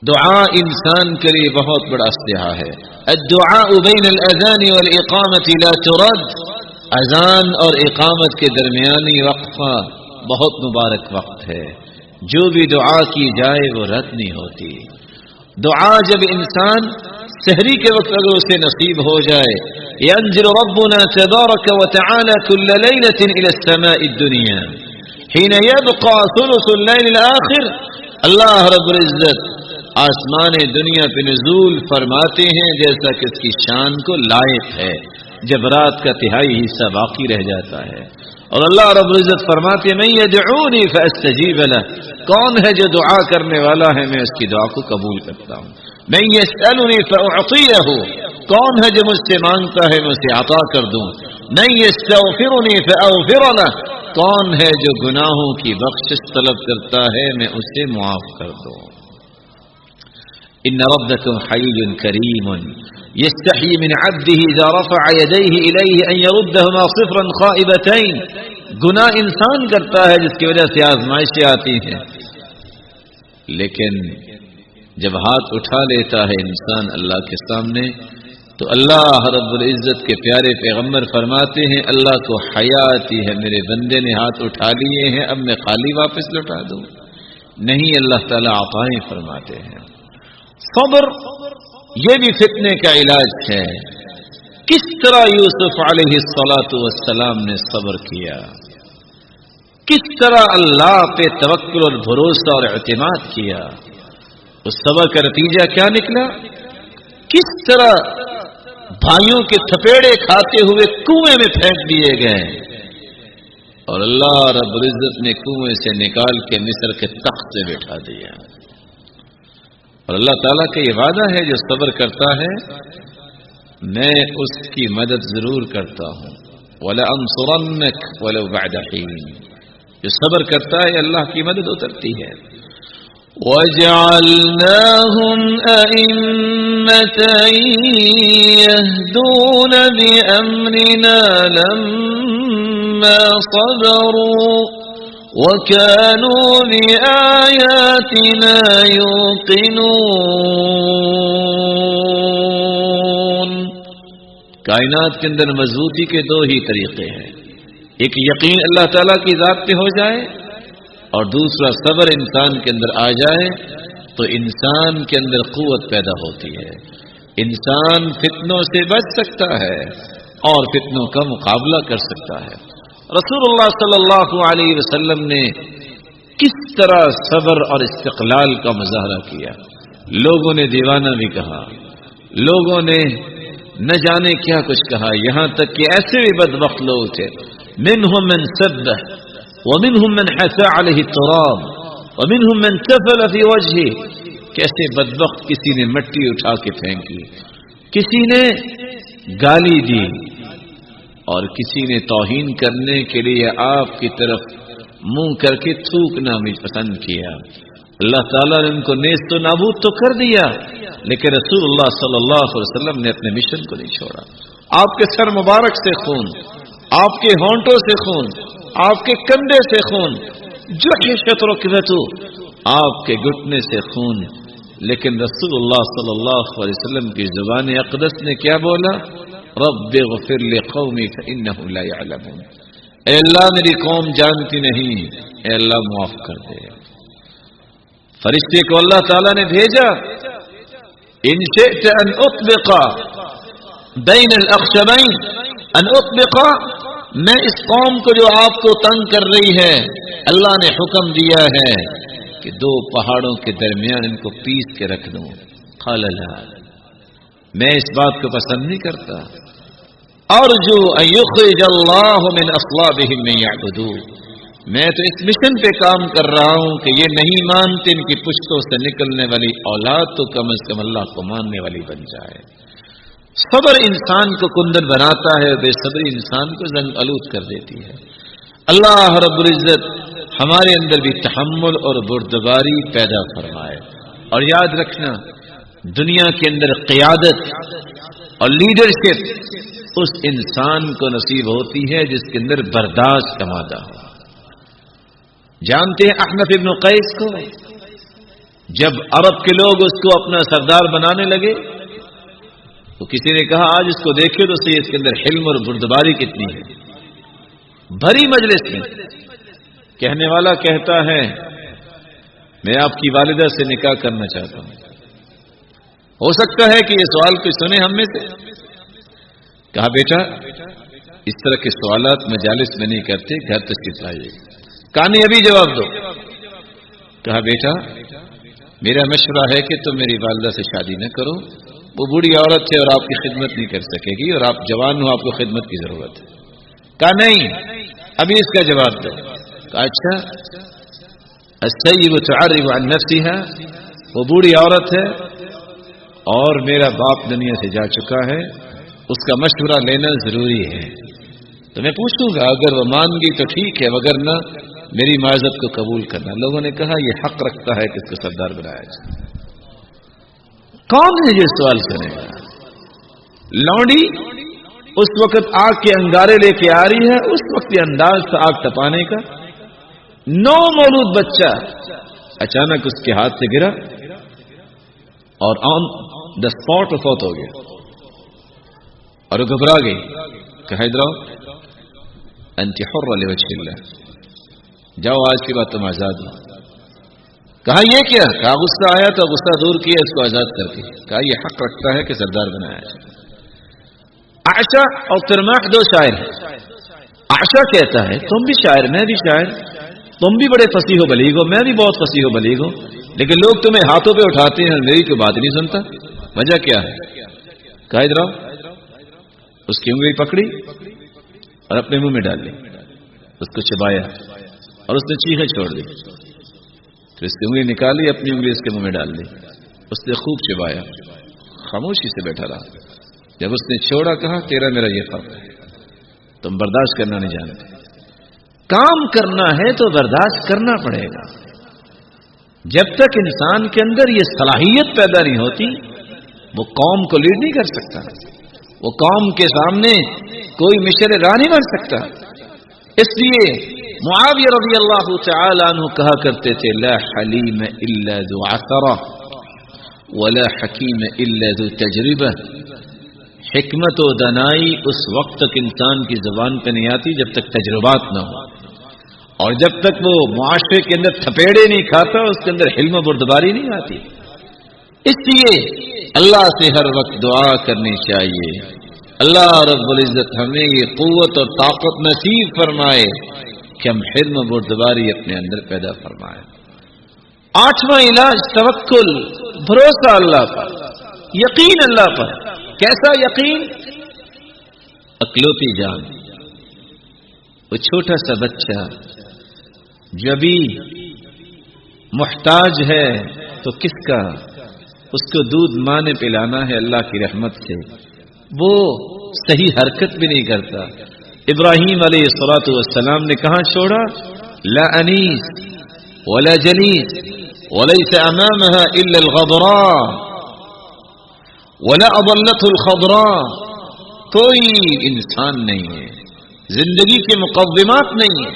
دعا انسان کے لیے بہت بڑا اسلحہ ہے. الدعاء بین الاذان والاقامت لا ترد. اذان اور اقامت کے درمیانی وقفہ بہت مبارک وقت ہے، جو بھی دعا کی جائے وہ رد نہیں ہوتی. دعا جب انسان سحری کے وقت اگر اسے نصیب ہو جائے، ينزل ربنا تبارك وتعالى كل ليلة إلى السماء الدنيا حين يبقى ثلث الليل الآخر. اللہ رب العزت آسمان دنیا پہ نزول فرماتے ہیں جیسا کہ اس کی شان کو لائق ہے، جب رات کا تہائی حصہ باقی رہ جاتا ہے. اور اللہ رب العزت فرماتے ہیں من يدعوني فاستجیب له. کون ہے جو دعا کرنے والا ہے میں اس کی دعا کو قبول کرتا ہوں. من يسألني فأعطيه. کون ہے جو مجھ سے مانگتا ہے میں اسے عطا کر دوں. من يستغفرني فأغفر له. کون ہے جو گناہوں کی بخشش طلب کرتا ہے میں اسے معاف کر دوں. ان ربكم حي كريم يستحيي من عبده اذا رفع يديه اليه ان يردهما صفرا خائبتين. گناہ انسان کرتا ہے جس کی وجہ سے آزمائشیں آتی ہیں، لیکن جب ہاتھ اٹھا لیتا ہے انسان اللہ کے سامنے تو اللہ رب العزت کے پیارے پیغمبر فرماتے ہیں اللہ کو حیا آتی ہے، میرے بندے نے ہاتھ اٹھا لیے ہیں اب میں خالی واپس لوٹا دوں. نہیں، اللہ تعالیٰ عطائیں فرماتے ہیں. صبر یہ بھی فتنے کا علاج ہے. کس طرح یوسف علیہ السلام نے صبر کیا، کس طرح اللہ پہ توکل اور بھروسہ اور اعتماد کیا، اس صبر کا نتیجہ کیا نکلا. کس طرح بھائیوں کے تھپیڑے کھاتے ہوئے کنویں میں پھینک دیے گئے اور اللہ رب العزت نے کنویں سے نکال کے مصر کے تخت سے بٹھا دیا. اور اللہ تعالیٰ کا یہ وعدہ ہے جو صبر کرتا ہے میں اس کی مدد ضرور کرتا ہوں. وَلَأَنصُرَنَّكَ وَلَوْ بَعْدَ حِينٍ. جو صبر کرتا ہے اللہ کی مدد اترتی ہے. وَجَعَلْنَاهُمْ أَئِمَّةً يَهْدُونَ بِأَمْرِنَا لَمَّا صَبَرُوا وَكَانُوا بِآيَاتِنَا يُوقِنُونَ. کائنات کے اندر مضبوطی کے دو ہی طریقے ہیں، ایک یقین اللہ تعالیٰ کی ذات پہ ہو جائے اور دوسرا صبر انسان کے اندر آ جائے تو انسان کے اندر قوت پیدا ہوتی ہے. انسان فتنوں سے بچ سکتا ہے اور فتنوں کا مقابلہ کر سکتا ہے. رسول اللہ صلی اللہ علیہ وسلم نے کس طرح صبر اور استقلال کا مظاہرہ کیا. لوگوں نے دیوانہ بھی کہا، لوگوں نے نہ جانے کیا کچھ کہا، یہاں تک کہ ایسے بھی بدبخت لوگ تھے منہم من سبہ ومنہم من حثا علیہ التراب ومنہم من تفل فی وجہہ. کیسے بدبخت، کسی نے مٹی اٹھا کے پھینکی، کسی نے گالی دی اور کسی نے توہین کرنے کے لیے آپ کی طرف منہ کر کے تھوکنا بھی پسند کیا. اللہ تعالیٰ نے ان کو نیست و نابود تو کر دیا، لیکن رسول اللہ صلی اللہ علیہ وسلم نے اپنے مشن کو نہیں چھوڑا. آپ کے سر مبارک سے خون، آپ کے ہونٹوں سے خون، آپ کے کندھے سے خون، جو رکبتو آپ کے گھٹنے سے خون، لیکن رسول اللہ صلی اللہ علیہ وسلم کی زبان اقدس نے کیا بولا؟ رب اغفر لقومی فانہم لا یعلمون. اے اللہ میری قوم جانتی نہیں، اے اللہ معاف کر دے. فرشتے کو اللہ تعالیٰ نے بھیجا ان شئت ان اطبق بین الاخشبین، ان اطبق، میں اس قوم کو جو آپ کو تنگ کر رہی ہے، اللہ نے حکم دیا ہے کہ دو پہاڑوں کے درمیان ان کو پیس کے رکھ دوں۔ قال لا، میں اس بات کو پسند نہیں کرتا۔ ارجو ان یخرج اللہ من اصلابہم من یعبدون، میں تو اس مشن پہ کام کر رہا ہوں کہ یہ نہیں مانتے ان کی پشتوں سے نکلنے والی اولاد تو کم از کم اللہ کو ماننے والی بن جائے۔ صبر انسان کو کندن بناتا ہے، بے صبری انسان کو زنگ آلود کر دیتی ہے۔ اللہ رب العزت ہمارے اندر بھی تحمل اور بردباری پیدا فرمائے۔ اور یاد رکھنا، دنیا کے اندر قیادت اور لیڈرشپ اس انسان کو نصیب ہوتی ہے جس کے اندر برداشت کا مادہ ہو۔ جانتے ہیں احنف ابن قیس کو؟ جب عرب کے لوگ اس کو اپنا سردار بنانے لگے تو کسی نے کہا آج اس کو دیکھے تو صحیح، اس کے اندر حلم اور بردباری کتنی ہے۔ بھری مجلس میں کہنے والا کہتا ہے میں آپ کی والدہ سے نکاح کرنا چاہتا ہوں، ہو سکتا ہے کہ یہ سوال کوئی سنے ہم میں سے؟ کہا بیٹا اس طرح کے سوالات مجالس میں نہیں کرتے، گھر تشریف لائیے۔ کہا نہیں ابھی جواب دو۔ کہا بیٹا میرا مشورہ ہے کہ تم میری والدہ سے شادی نہ کرو، وہ بوڑھی عورت ہے اور آپ کی خدمت نہیں کر سکے گی، اور آپ جوان ہو، آپ کو خدمت کی ضرورت ہے۔ کہا نہیں ابھی اس کا جواب دو۔ کہا اچھا، السیب تعرب عن نفسها، وہ بوڑھی عورت ہے اور میرا باپ دنیا سے جا چکا ہے، اس کا مشورہ لینا ضروری ہے، تو میں پوچھوں گا اگر وہ مان گئی تو ٹھیک ہے، وگرنہ میری معذرت کو قبول کرنا۔ لوگوں نے کہا یہ حق رکھتا ہے کہ اس کو سردار بنایا جائے۔ کون ہے یہ سوال کرے گا؟ لونڈی اس وقت آگ کے انگارے لے کے آ رہی ہے، اس وقت یہ انداز تھا آگ تپانے کا۔ نو مولود بچہ اچانک اس کے ہاتھ سے گرا اور آن دا اسپاٹ فوت ہو گیا، اور وہ گھبرا گئی۔ کہا ادھر آؤ، انت حر لوجه اللہ، جاؤ آج کے بعد تم آزاد ہو۔ کہا یہ کیا؟ کہا غصہ آیا تو غصہ دور کیا، اس کو آزاد کر کے۔ کہا یہ حق رکھتا ہے کہ سردار بنایا جائے۔ عائشہ اور ترماح دو شاعر ہیں۔ عائشہ کہتا ہے تم بھی شاعر، میں بھی شاعر، تم بھی بڑے فصیح و بلیغ ہو، میں بھی بہت فصیح و بلیغ ہوں، لیکن لوگ تمہیں ہاتھوں پہ اٹھاتے ہیں، میری کوئی بات نہیں سنتا، وجہ کیا ہے؟ کہا ادھر آؤ، اس کی انگلی پکڑی اور اپنے منہ میں ڈال لی، اس کو چبایا اور اس نے چیخیں چھوڑ دی، پھر اس کی انگلی نکالی، اپنی انگلی اس کے منہ میں ڈال دی، اس نے خوب چبایا، خاموشی سے بیٹھا رہا۔ جب اس نے چھوڑا کہا تیرا میرا یہ فرق ہے، تم برداشت کرنا نہیں جانتے، کام کرنا ہے تو برداشت کرنا پڑے گا۔ جب تک انسان کے اندر یہ صلاحیت پیدا نہیں ہوتی وہ قوم کو لیڈ نہیں کر سکتا، وہ قوم کے سامنے کوئی مشر راہ نہیں بن سکتا۔ اس لیے معاویہ رضی اللہ تعالی عنہ کہا کرتے تھے لا حلیم الا ذو عثرہ ولا حکیم الا ذو تجربہ، حکمت و دانائی اس وقت تک انسان کی زبان پہ نہیں آتی جب تک تجربات نہ ہو، اور جب تک وہ معاشرے کے اندر تھپیڑے نہیں کھاتا اس کے اندر حلم و بردباری نہیں آتی۔ اس لیے اللہ سے ہر وقت دعا کرنی چاہیے، اللہ رب العزت ہمیں یہ قوت اور طاقت نصیب فرمائے کہ ہم حلم و بردباری اپنے اندر پیدا فرمائے۔ آٹھواں علاج توکل، بھروسہ اللہ پر، یقین اللہ پر۔ کیسا یقین؟ اکلوتی جان، وہ چھوٹا سا بچہ جو ابھی محتاج ہے تو کس کا، اس کو دودھ ماں نے پلانا ہے اللہ کی رحمت سے، وہ صحیح حرکت بھی نہیں کرتا۔ ابراہیم علیہ الصلوۃ والسلام نے کہاں چھوڑا؟ لا انیس ولا جلیس وليس امامها الا الغبراء ولا اضلته الخضراء، کوئی انسان نہیں ہے، زندگی کے مقومات نہیں ہے۔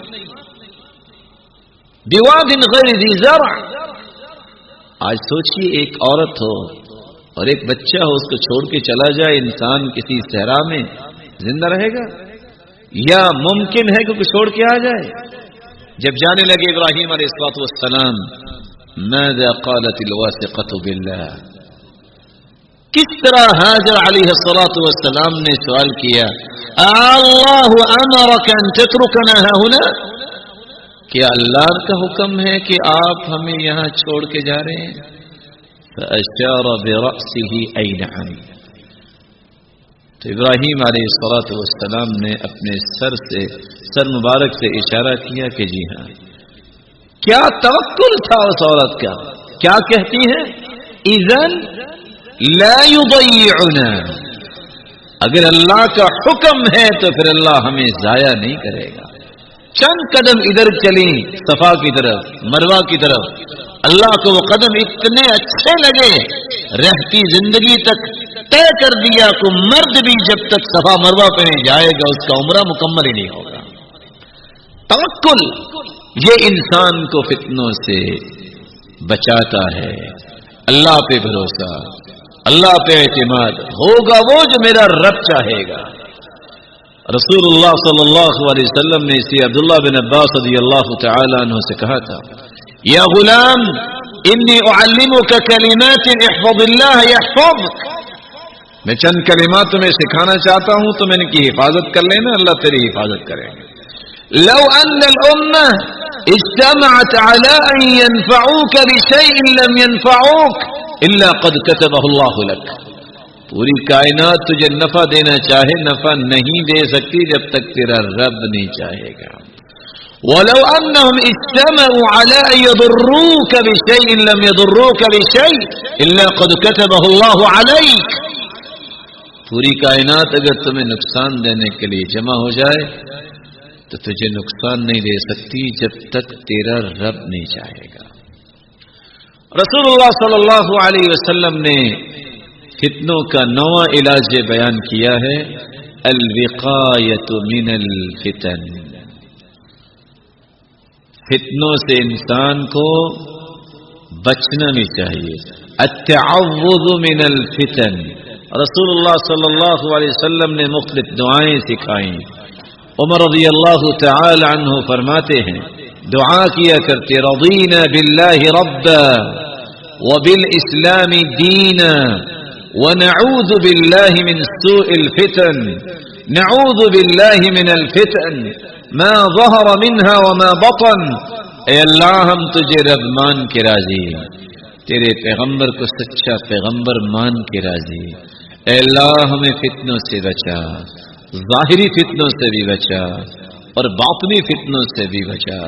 بواد غیر ذی زرع، آج سوچئے ایک عورت ہو اور ایک بچہ ہو، اس کو چھوڑ کے چلا جائے انسان کسی صحرا میں، زندہ رہے گا؟ یا ممکن ہے کہ کوئی چھوڑ کے آ جائے؟ جب جانے لگے ابراہیم علیہ الصلوۃ والسلام، ماذا قالت الواثقة بالله، کس طرح حاجر علیہ الصلاۃ والسلام نے سوال کیا اللہ امرک ان تترکنا هنا، کیا اللہ کا حکم ہے کہ آپ ہمیں یہاں چھوڑ کے جا رہے ہیں؟ فاشار برأسه ای نعم، تو ابراہیم علیہ الصلاۃ والسلام نے اپنے سر مبارک سے اشارہ کیا کہ جی ہاں۔ کیا توکل تھا اس عورت کا، کیا کہتی ہے اذن لا یضیعنا، اگر اللہ کا حکم ہے تو پھر اللہ ہمیں ضائع نہیں کرے گا۔ چند قدم ادھر چلیں صفا کی طرف، مروہ کی طرف، اللہ کو وہ قدم اتنے اچھے لگے، رہتی زندگی تک طے کر دیا کہ مرد بھی جب تک صفا مروہ پہ نہیں جائے گا اس کا عمرہ مکمل ہی نہیں ہوگا۔ توکل یہ انسان کو فتنوں سے بچاتا ہے۔ اللہ پہ بھروسہ، اللہ پہ اعتماد، ہوگا وہ جو میرا رب چاہے گا۔ رسول اللہ صلی اللہ علیہ وسلم نے اسی عبداللہ بن عباس رضی اللہ تعالی عنہ سے کہا تھا یا غلام انی اعلمک کلمات احفظ اللہ یحفظک، میں چند کلمات تمہیں سکھانا چاہتا ہوں، تم ان کی حفاظت کر لینا، اللہ تیری حفاظت کریں گے۔ لو ان الامہ اجتمعت على ان ينفعوك بشيء لم ينفعوك الا قد كتبه الله لك، پوری کائنات تجھے نفع دینا چاہے نفع نہیں دے سکتی جب تک تیرا رب نہیں چاہے گا۔ ولو انهم اجتمعوا على ان يضروك بشيء لم يضروك بشيء الا قد كتبه الله عليك، پوری کائنات اگر تمہیں نقصان دینے کے لیے جمع ہو جائے تو تجھے نقصان نہیں دے سکتی جب تک تیرا رب نہیں چاہے گا۔ رسول اللہ صلی اللہ علیہ وسلم نے فتنوں کا نواں علاج بیان کیا ہے، الوقایۃ من الفتن، فتنوں سے انسان کو بچنا بھی چاہیے۔ التعوذ من الفتن، رسول اللہ صلی اللہ علیہ وسلم نے مختلف دعائیں سکھائیں۔ عمر رضی اللہ تعالی عنہ فرماتے ہیں دعا کیا کرتے رضینا باللہ ربا وبالاسلام دینا ونعوذ باللہ من سوء الفتن، نعوذ باللہ من الفتن ما ظہر منها وما بطن، اے اللہ ہم تجھے رب مان کے راضی، تیرے پیغمبر کو سچا پیغمبر مان کے راضی، اے اللہ ہمیں فتنوں سے بچا، ظاہری فتنوں سے بھی بچا اور باطنی فتنوں سے بھی بچا۔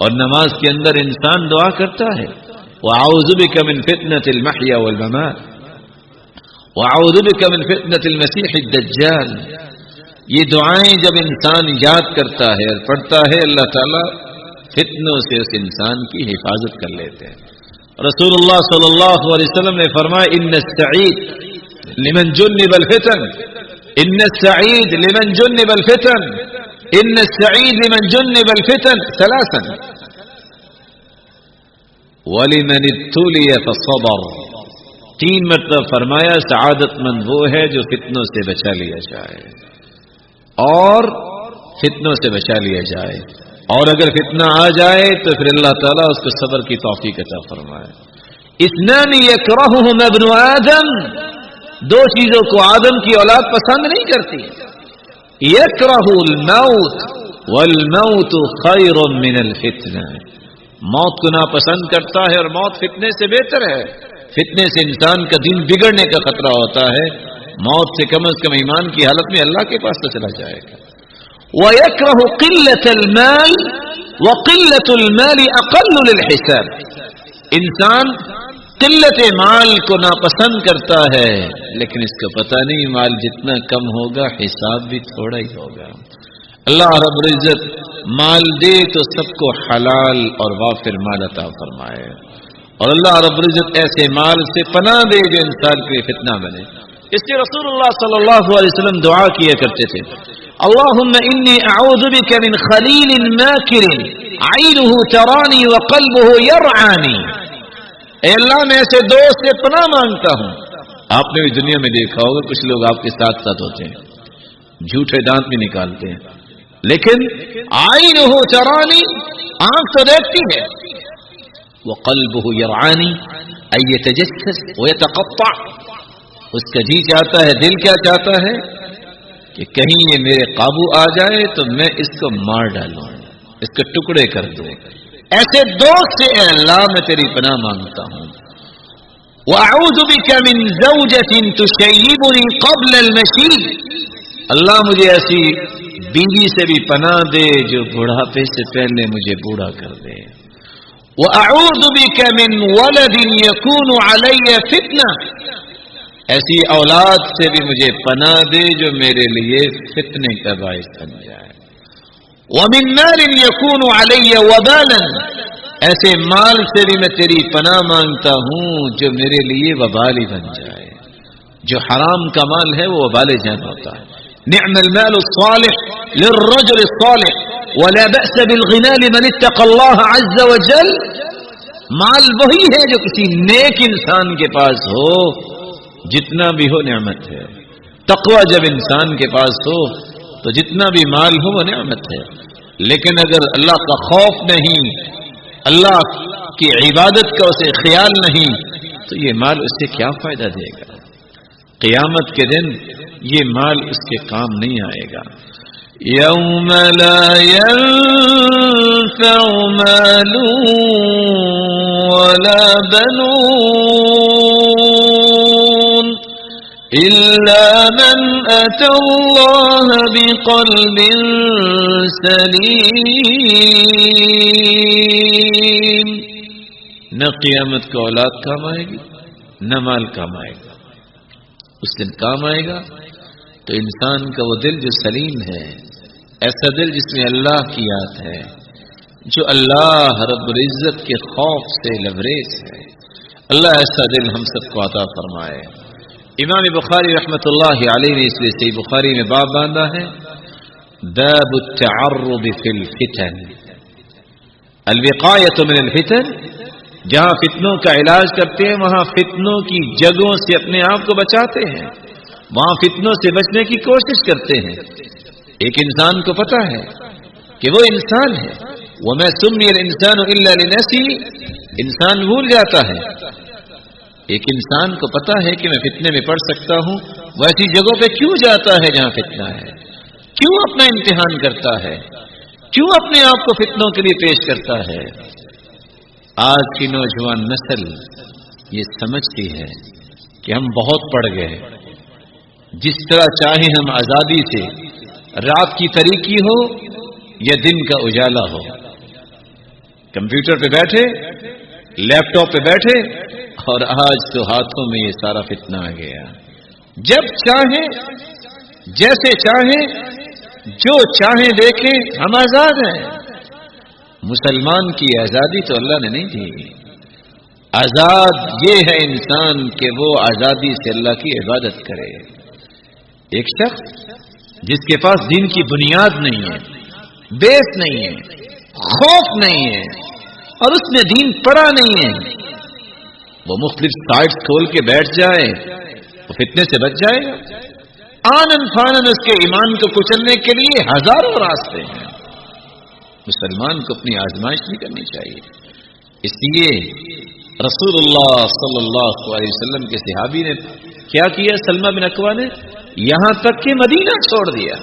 اور نماز کے اندر انسان دعا کرتا ہے وَأَعُوذُ بِكَ مِن فِتْنَةِ الْمَحْيَا وَالْمَمَاتِ وَأَعُوذُ بِكَ مِن فِتْنَةِ الْمَسِيحِ الدَّجَّالِ، یہ دعائیں جب انسان یاد کرتا ہے اور پڑھتا ہے اللہ تعالیٰ فتنوں سے اس انسان کی حفاظت کر لیتے ہیں۔ رسول اللہ صلی اللہ علیہ وسلم نے فرمایا ان السعید لمن جنب الفتن، ان السعید لمن جنب الفتن، ان السعید لمن جنب الفتن ثلاثا ولمن ابتلی فصبر، تین مرتبہ فرمایا سعادت مند وہ ہے جو فتنوں سے بچا لیا جائے اور فتنوں سے بچا لیا جائے، اور اگر فتنہ آ جائے تو پھر اللہ تعالیٰ اس کو صبر کی توفیق عطا فرمائے۔ اثنان یکرہہما ابن آدم، دو چیزوں کو آدم کی اولاد پسند نہیں کرتی، یکرہ الموت والموت خیر من الفتنہ، موت کو ناپسند کرتا ہے اور موت فتنے سے بہتر ہے، فتنے سے انسان کا دین بگڑنے کا خطرہ ہوتا ہے، موت سے کم از کم ایمان کی حالت میں اللہ کے پاس تو چلا جائے گا۔ وَيَكْرَهُ قِلَّةَ الْمَالِ وَقِلَّةُ الْمَالِ أَقَلُّ لِلْحِسَابِ، انسان قلت مال کو ناپسند کرتا ہے لیکن اس کو پتہ نہیں مال جتنا کم ہوگا حساب بھی تھوڑا ہی ہوگا۔ اللہ رب العزت مال دے تو سب کو حلال اور وافر مال عطا فرمائے، اور اللہ رب العزت ایسے مال سے پناہ دے جو انسان کے لیے فتنہ بنے۔ اس لیے رسول اللہ صلی اللہ علیہ وسلم دعا کیا کرتے تھے اللہم انی اعوذ بک من خلیل ماکر عینہ ترانی وقلبہ یرعانی، اے اللہ میں ایسے دوست سے پناہ مانگتا ہوں۔ آپ نے بھی دنیا میں دیکھا ہوگا کچھ لوگ آپ کے ساتھ ساتھ ہوتے ہیں، جھوٹے دانت بھی نکالتے ہیں، لیکن عینہ ترانی، آنکھ تو دیکھتی ہے، وقلبہ یرعانی، ای یتجسس ویتقطع، اس کا جی چاہتا ہے، دل کیا چاہتا ہے کہ کہیں یہ میرے قابو آ جائے تو میں اس کو مار ڈالوں، اس کے ٹکڑے کر دوں۔ ایسے دوست سے اے اللہ میں تیری پناہ مانگتا ہوں۔ وَأَعُوذُ بِكَ مِن زَوْجَةٍ تُشَيِّبُنِي قَبْلَ الْمَشِيبِ، اللہ مجھے ایسی بیوی سے بھی پناہ دے جو بڑھاپے سے پہلے مجھے بوڑھا کر دے۔ وَأَعُوذُ بِكَ مِن وَلَدٍ يَكُونُ عَلَيَّ فِتْنَةً، ایسی اولاد سے بھی مجھے پناہ دے جو میرے لیے فتنے کا باعث بن جائے۔ وَمِن مَالٍ يَكُونُ عَلَيَّ وَبَالًا، ایسے مال سے بھی میں تیری پناہ مانگتا ہوں جو میرے لیے وبالی بن جائے۔ جو حرام کا مال ہے وہ وبال جان ہوتا ہے۔ نعم المال الصالح للرجل الصالح ولا بأس بالغنى لمن اتقى الله عز وجل، مال وہی ہے جو کسی نیک انسان کے پاس ہو، جتنا بھی ہو نعمت ہے۔ تقوی جب انسان کے پاس ہو تو جتنا بھی مال ہو وہ نعمت ہے، لیکن اگر اللہ کا خوف نہیں، اللہ کی عبادت کا اسے خیال نہیں تو یہ مال اس سے کیا فائدہ دے گا؟ قیامت کے دن یہ مال اس کے کام نہیں آئے گا۔ یوم لا ينفع مال ولا بنون إلا من أتى الله بقلب سليم، نہ قیامت کو اولاد کام آئے گی نہ مال کام آئے گا۔ اس دن کام آئے گا تو انسان کا وہ دل جو سلیم ہے، ایسا دل جس میں اللہ کی یاد ہے، جو اللہ رب العزت کے خوف سے لبریز ہے۔ اللہ ایسا دل ہم سب کو عطا فرمائے۔ امام بخاری رحمۃ اللہ علیہ نے اس لیے صحیح بخاری میں باب باندھا ہے، باب التعرض فی الفتن، الوقایۃ من الفتن، جہاں فتنوں کا علاج کرتے ہیں وہاں فتنوں کی جگہوں سے اپنے آپ کو بچاتے ہیں، وہاں فتنوں سے بچنے کی کوشش کرتے ہیں۔ ایک انسان کو پتا ہے کہ وہ انسان ہے، وَمَا سُمِّيَ الْإِنسَانُ إِلَّا لِنَفْسِهِ، انسان بھول جاتا ہے۔ ایک انسان کو پتا ہے کہ میں فتنے میں پڑ سکتا ہوں، وہ ایسی جگہوں پہ کیوں جاتا ہے جہاں فتنہ ہے؟ کیوں اپنا امتحان کرتا ہے؟ کیوں اپنے آپ کو فتنوں کے لیے پیش کرتا ہے؟ آج کی نوجوان نسل یہ سمجھتی ہے کہ ہم بہت پڑ گئے، جس طرح چاہے ہم آزادی سے، رات کی تاریکی ہو یا دن کا اجالا ہو، کمپیوٹر پہ بیٹھے، لیپ ٹاپ پہ بیٹھے، اور آج تو ہاتھوں میں یہ سارا فتنہ آ گیا۔ جب چاہیں، جیسے چاہیں، جو چاہیں دیکھیں، ہم آزاد ہیں۔ مسلمان کی آزادی تو اللہ نے نہیں دی، آزاد یہ ہے انسان کہ وہ آزادی سے اللہ کی عبادت کرے۔ ایک شخص جس کے پاس دین کی بنیاد نہیں ہے، بیس نہیں ہے، خوف نہیں ہے، اور اس نے دین پڑھا نہیں ہے، وہ مختلف سائٹس کھول کے بیٹھ جائے وہ فتنے سے بچ جائے گا۔ آنن فانن اس کے ایمان کو کچلنے کے لیے ہزاروں راستے ہیں۔ مسلمان کو اپنی آزمائش نہیں کرنی چاہیے۔ اس لیے رسول اللہ صلی اللہ علیہ وسلم کے صحابی نے کیا کیا؟ سلمہ بن اکوع نے یہاں تک کہ مدینہ چھوڑ دیا،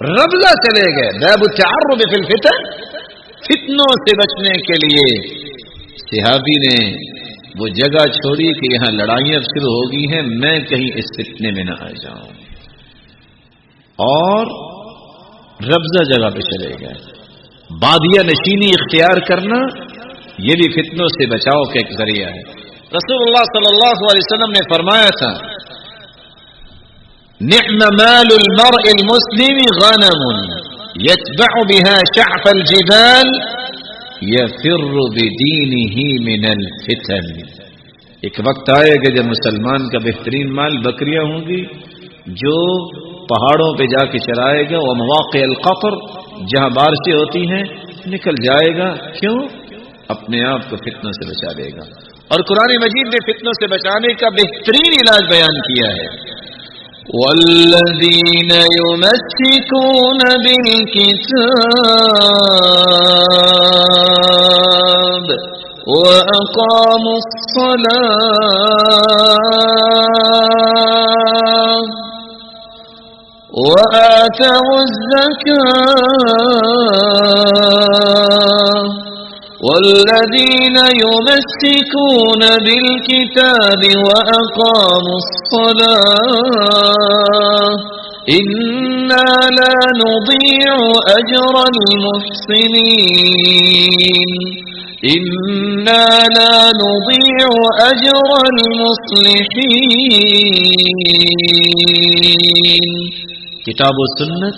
ربضہ چلے گئے۔ باب التعرض فی الفتن، فتنوں سے بچنے کے لیے صحابی نے وہ جگہ چھوڑی کہ یہاں لڑائیاں شروع ہو گئی ہیں، میں کہیں اس فتنے میں نہ آ جاؤں، اور ربضہ جگہ پہ چلے گئے۔ بادیہ نشینی اختیار کرنا یہ بھی فتنوں سے بچاؤ کا ایک ذریعہ ہے۔ رسول اللہ صلی اللہ علیہ وسلم نے فرمایا تھا، نعم مال المرء المسلم غنم يتبع بها شعف الجبال يفر بدينه من الفتن۔ ایک وقت آئے گا جب مسلمان کا بہترین مال بکریاں ہوں گی جو پہاڑوں پہ جا کے چرائے گا، وہ مواقع القطر جہاں بارشیں ہوتی ہیں نکل جائے گا۔ کیوں؟ اپنے آپ کو فتنوں سے بچا لے گا۔ اور قرآن مجید نے فتنوں سے بچانے کا بہترین علاج بیان کیا ہے، والذین یمسکون بالکتاب وأقاموا الصلاة وآتوا الزكاة والذين يمسكون بالكتاب وأقاموا الصلاة إنا لا نضيع أجر المحسنين إنا لا نضيع أجر المصلحين. کتاب و سنت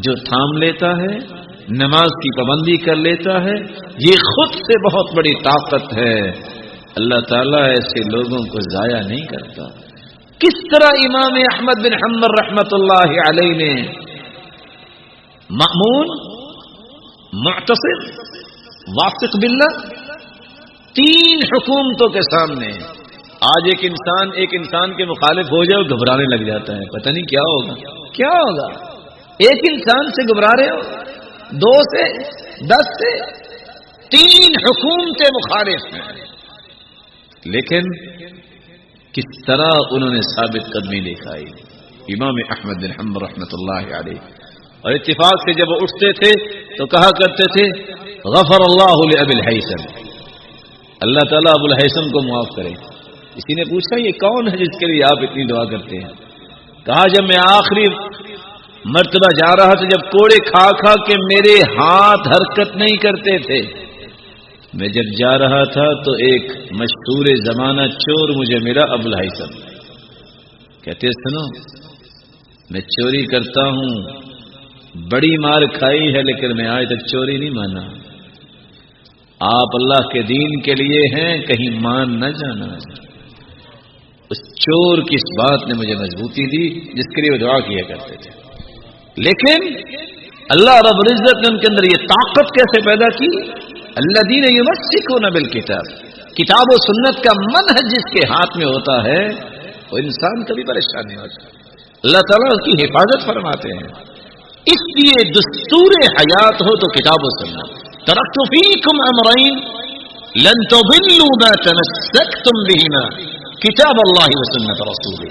جو تھام لیتا ہے، نماز کی پابندی کر لیتا ہے، یہ خود سے بہت بڑی طاقت ہے. اللہ تعالیٰ ایسے لوگوں کو ضائع نہیں کرتا. کس طرح امام احمد بن حنبل رحمت اللہ علیہ نے مأمون، معتصم، واثق باللہ، تین حکومتوں کے سامنے آج ایک انسان کے مخالف ہو جائے گھبرانے لگ جاتا ہے، پتہ نہیں کیا ہوگا کیا ہوگا. ایک انسان سے گھبرا رہے ہو، 2 سے 10 سے 3 حکومتیں مخالف ہیں، لیکن کس طرح انہوں نے ثابت قدمی دکھائی. امام احمد بن حنبل رحمۃ اللہ علیہ، اور اتفاق سے جب وہ اٹھتے تھے تو کہا کرتے تھے غفر اللہ لأبی الہیثم، اللہ تعالیٰ ابو الہیثم کو معاف کرے. کسی نے پوچھا یہ کون ہے جس کے لیے آپ اتنی دعا کرتے ہیں؟ کہا جب میں آخری مرتبہ جا رہا تھا، جب کوڑے کھا کھا کے میرے ہاتھ حرکت نہیں کرتے تھے، میں جب جا رہا تھا تو ایک مشہور زمانہ چور مجھے ملا، ابو الہیثم. کہتے سنو میں چوری کرتا ہوں، بڑی مار کھائی ہے لیکن میں آج تک چوری نہیں مانا. آپ اللہ کے دین کے لیے ہیں، کہیں مان نہ جانا. اس چور کی اس بات نے مجھے مضبوطی دی جس کے لیے وہ دعا کیا کرتے تھے. لیکن اللہ رب العزت نے ان کے اندر یہ طاقت کیسے پیدا کی؟ الذین یمسکون بالکتاب، کتاب و سنت کا منہج جس کے ہاتھ میں ہوتا ہے وہ انسان کبھی پریشان نہیں ہوتا. اللہ تعالیٰ اس کی حفاظت فرماتے ہیں. اس لیے دستور حیات ہو تو کتاب و سنت. ترکت فیکم امرین لن تضلوا ما تمسکتم بہما کتاب اللہ و سنت رسولہ.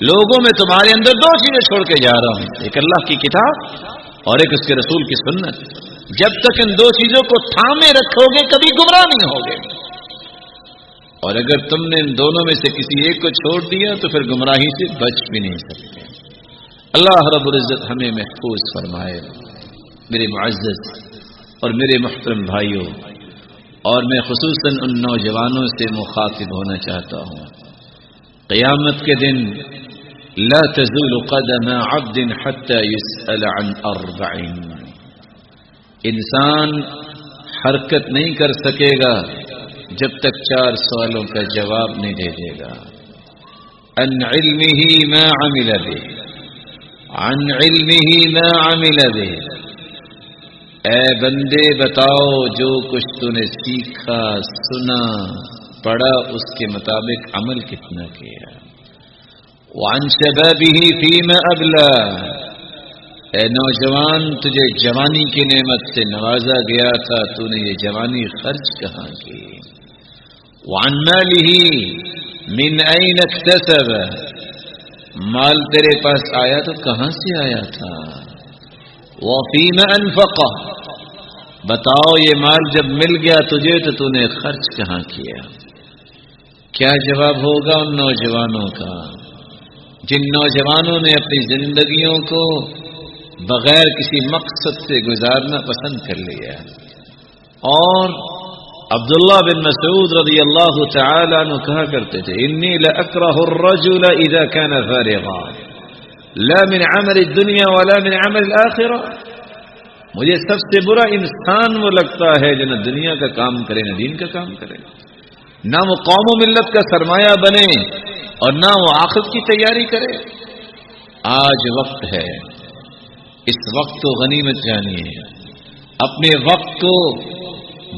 لوگوں میں تمہارے اندر 2 چیزیں چھوڑ کے جا رہا ہوں، ایک اللہ کی کتاب اور ایک اس کے رسول کی سنت. جب تک ان 2 چیزوں کو تھامے رکھو گے کبھی گمراہ نہیں ہوگے، اور اگر تم نے ان دونوں میں سے کسی ایک کو چھوڑ دیا تو پھر گمراہی سے بچ بھی نہیں سکتے. اللہ رب العزت ہمیں محفوظ فرمائے. میرے معزز اور میرے محترم بھائیوں، اور میں خصوصاً ان نوجوانوں سے مخاطب ہونا چاہتا ہوں، قیامت کے دن لا تزول قدم عبد حتى يسأل عن 4. انسان حرکت نہیں کر سکے گا جب تک 4 سوالوں کا جواب نہیں دے دے گا. عن علمه ما عمل به، عن علمه ما عمل به. اے بندے بتاؤ جو کچھ تو نے سیکھا، سنا، پڑھا، اس کے مطابق عمل کتنا کیا. وعن شبابه فيما ابلى. اے نوجوان تجھے جوانی کی نعمت سے نوازا گیا تھا، تو نے یہ جوانی خرچ کہاں کی. وعن ماله من اين اكتسب. مال تیرے پاس آیا تو کہاں سے آیا تھا. وفيما انفقه. بتاؤ یہ مال جب مل گیا تجھے تو تو نے خرچ کہاں کیا. کیا جواب ہوگا ان نوجوانوں کا جن نوجوانوں نے اپنی زندگیوں کو بغیر کسی مقصد سے گزارنا پسند کر لیا. اور عبداللہ بن مسعود رضی اللہ تعالی عنہ کہا کرتے تھے انی لاکرہ الرجل اذا كان فارغا لا من عمل الدنيا ولا من عمل الاخرہ. مجھے سب سے برا انسان وہ لگتا ہے جو نہ دنیا کا کام کرے نہ دین کا کام کرے، نہ وہ قوم و ملت کا سرمایہ بنے اور نہ وہ آخرت کی تیاری کرے. آج وقت ہے، اس وقت کو غنیمت جانیے. اپنے وقت کو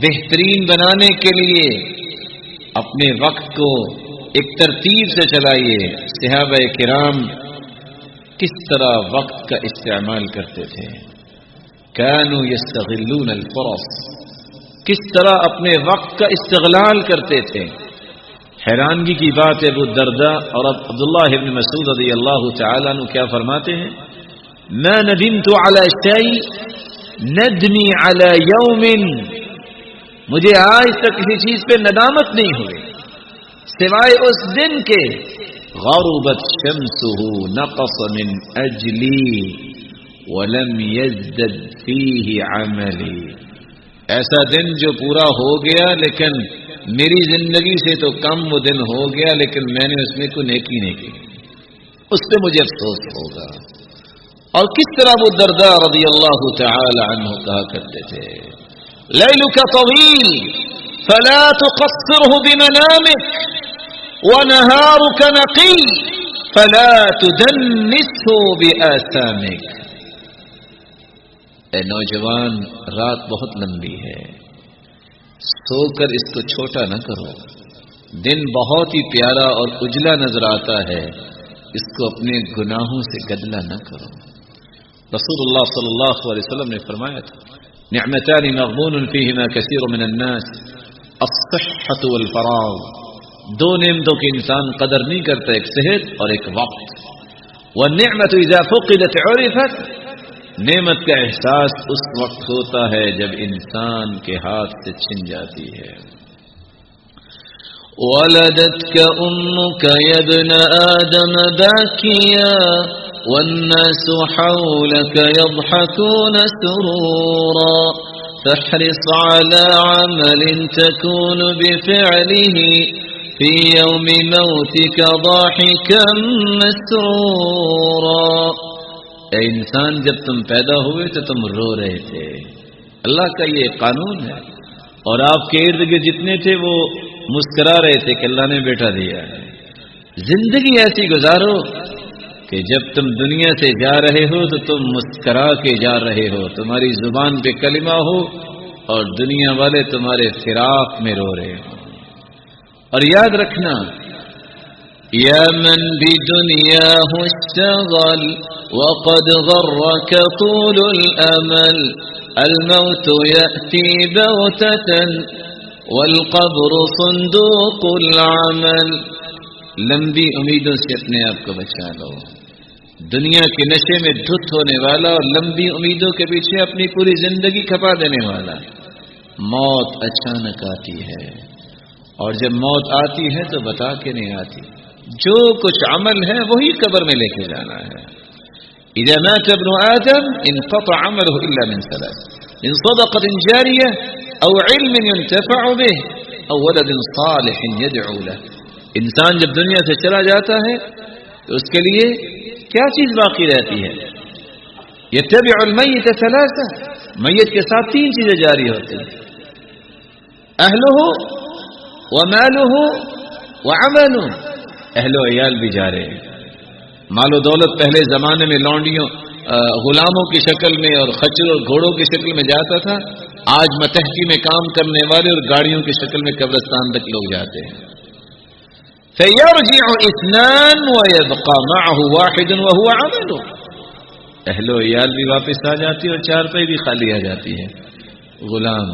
بہترین بنانے کے لیے اپنے وقت کو ایک ترتیب سے چلائیے. صحابہ کرام کس طرح وقت کا استعمال کرتے تھے. كانوا يستغلون الفرص کس طرح اپنے وقت کا استغلال کرتے تھے. حیرانگی کی بات ہے ابو الدرداء اور عبداللہ ابن مسعود رضی اللہ تعالیٰ عنہ کیا فرماتے ہیں؟ ما ندمت على شيء ندمی على يوم، مجھے آج تک کسی چیز پہ ندامت نہیں ہوئی سوائے اس دن کے غربت شمسه نقص من اجلی ولم يزدد فيه عملی. ایسا دن جو پورا ہو گیا لیکن میری زندگی سے تو کم وہ دن ہو گیا لیکن میں نے اس میں کوئی نیکی نہیں کی، اس پہ مجھے افسوس ہوگا. اور کس طرح وہ الدرداء رضی اللہ تعالی عنہ کہا کرتے تھے لیلک طویل فلا تقصره بمنامك ونهارك نقی فلا تدنسه بآثامك. اے نوجوان، رات بہت لمبی ہے، سو کر اس کو چھوٹا نہ کرو. دن بہت ہی پیارا اور اجلا نظر آتا ہے، اس کو اپنے گناہوں سے گدلا نہ کرو. رسول اللہ صلی اللہ علیہ وسلم نے فرمایا تھا نعمتان مغبون فیہما کثیر من الناس الصحة والفراغ. دو نعمتوں کی انسان قدر نہیں کرتا، ایک صحت اور ایک وقت. والنعمة اذا فقدت عرفت، نعمت کا احساس اس وقت ہوتا ہے جب انسان کے ہاتھ سے چھن جاتی ہے. ولدتك أمك يا ابن آدم باكيا والناس حولك يضحكون سرورا فاحرص على عمل تكون بفعله في يوم موتك ضاحكا مسرورا. اے انسان، جب تم پیدا ہوئے تو تم رو رہے تھے. اللہ کا یہ قانون ہے، اور آپ کے ارد گرد جتنے تھے وہ مسکرا رہے تھے کہ اللہ نے بیٹا دیا ہے. زندگی ایسی گزارو کہ جب تم دنیا سے جا رہے ہو تو تم مسکرا کے جا رہے ہو، تمہاری زبان پہ کلمہ ہو اور دنیا والے تمہارے فراق میں رو رہے ہو. اور یاد رکھنا، یا من بدنیاہ اشتغل وقد غرک طول الامل الموت یأتی بغتة والقبر صندوق العمل. لمبی امیدوں سے اپنے آپ کو بچا لو. دنیا کے نشے میں دھت ہونے والا اور لمبی امیدوں کے پیچھے اپنی پوری زندگی کھپا دینے والا. موت اچانک آتی ہے، اور جب موت آتی ہے تو بتا کے نہیں آتی. جو کچھ عمل ہے وہی قبر میں لے کے جانا ہے. اذا مات ابن آدم انقطع عمله الا من ثلاث: من صدقة جارية او علم ينتفع به او ولد صالح يدعو له. انسان جب دنیا سے چلا جاتا ہے تو اس کے لیے کیا چیز باقی رہتی ہے؟ یتبع المیت ثلاثہ، میت کے ساتھ تین چیزیں جاری ہوتی ہیں: اہلہ ومالہ وعملہ. اہل و عیال بھی جا رہے ہیں. مال و دولت پہلے زمانے میں لونڈیوں غلاموں کی شکل میں اور خچر اور گھوڑوں کی شکل میں جاتا تھا. آج متحدی میں کام کرنے والے اور گاڑیوں کی شکل میں قبرستان تک لوگ جاتے ہیں. فَيَرْجِعُ اثنان وَيَبْقَى مَعَهُ وَاحِدٌ وَهُوَ عَمَلُ. اہل و عیال بھی واپس آ جاتی ہے اور چارپائی بھی خالی آ جاتی ہے. غلام،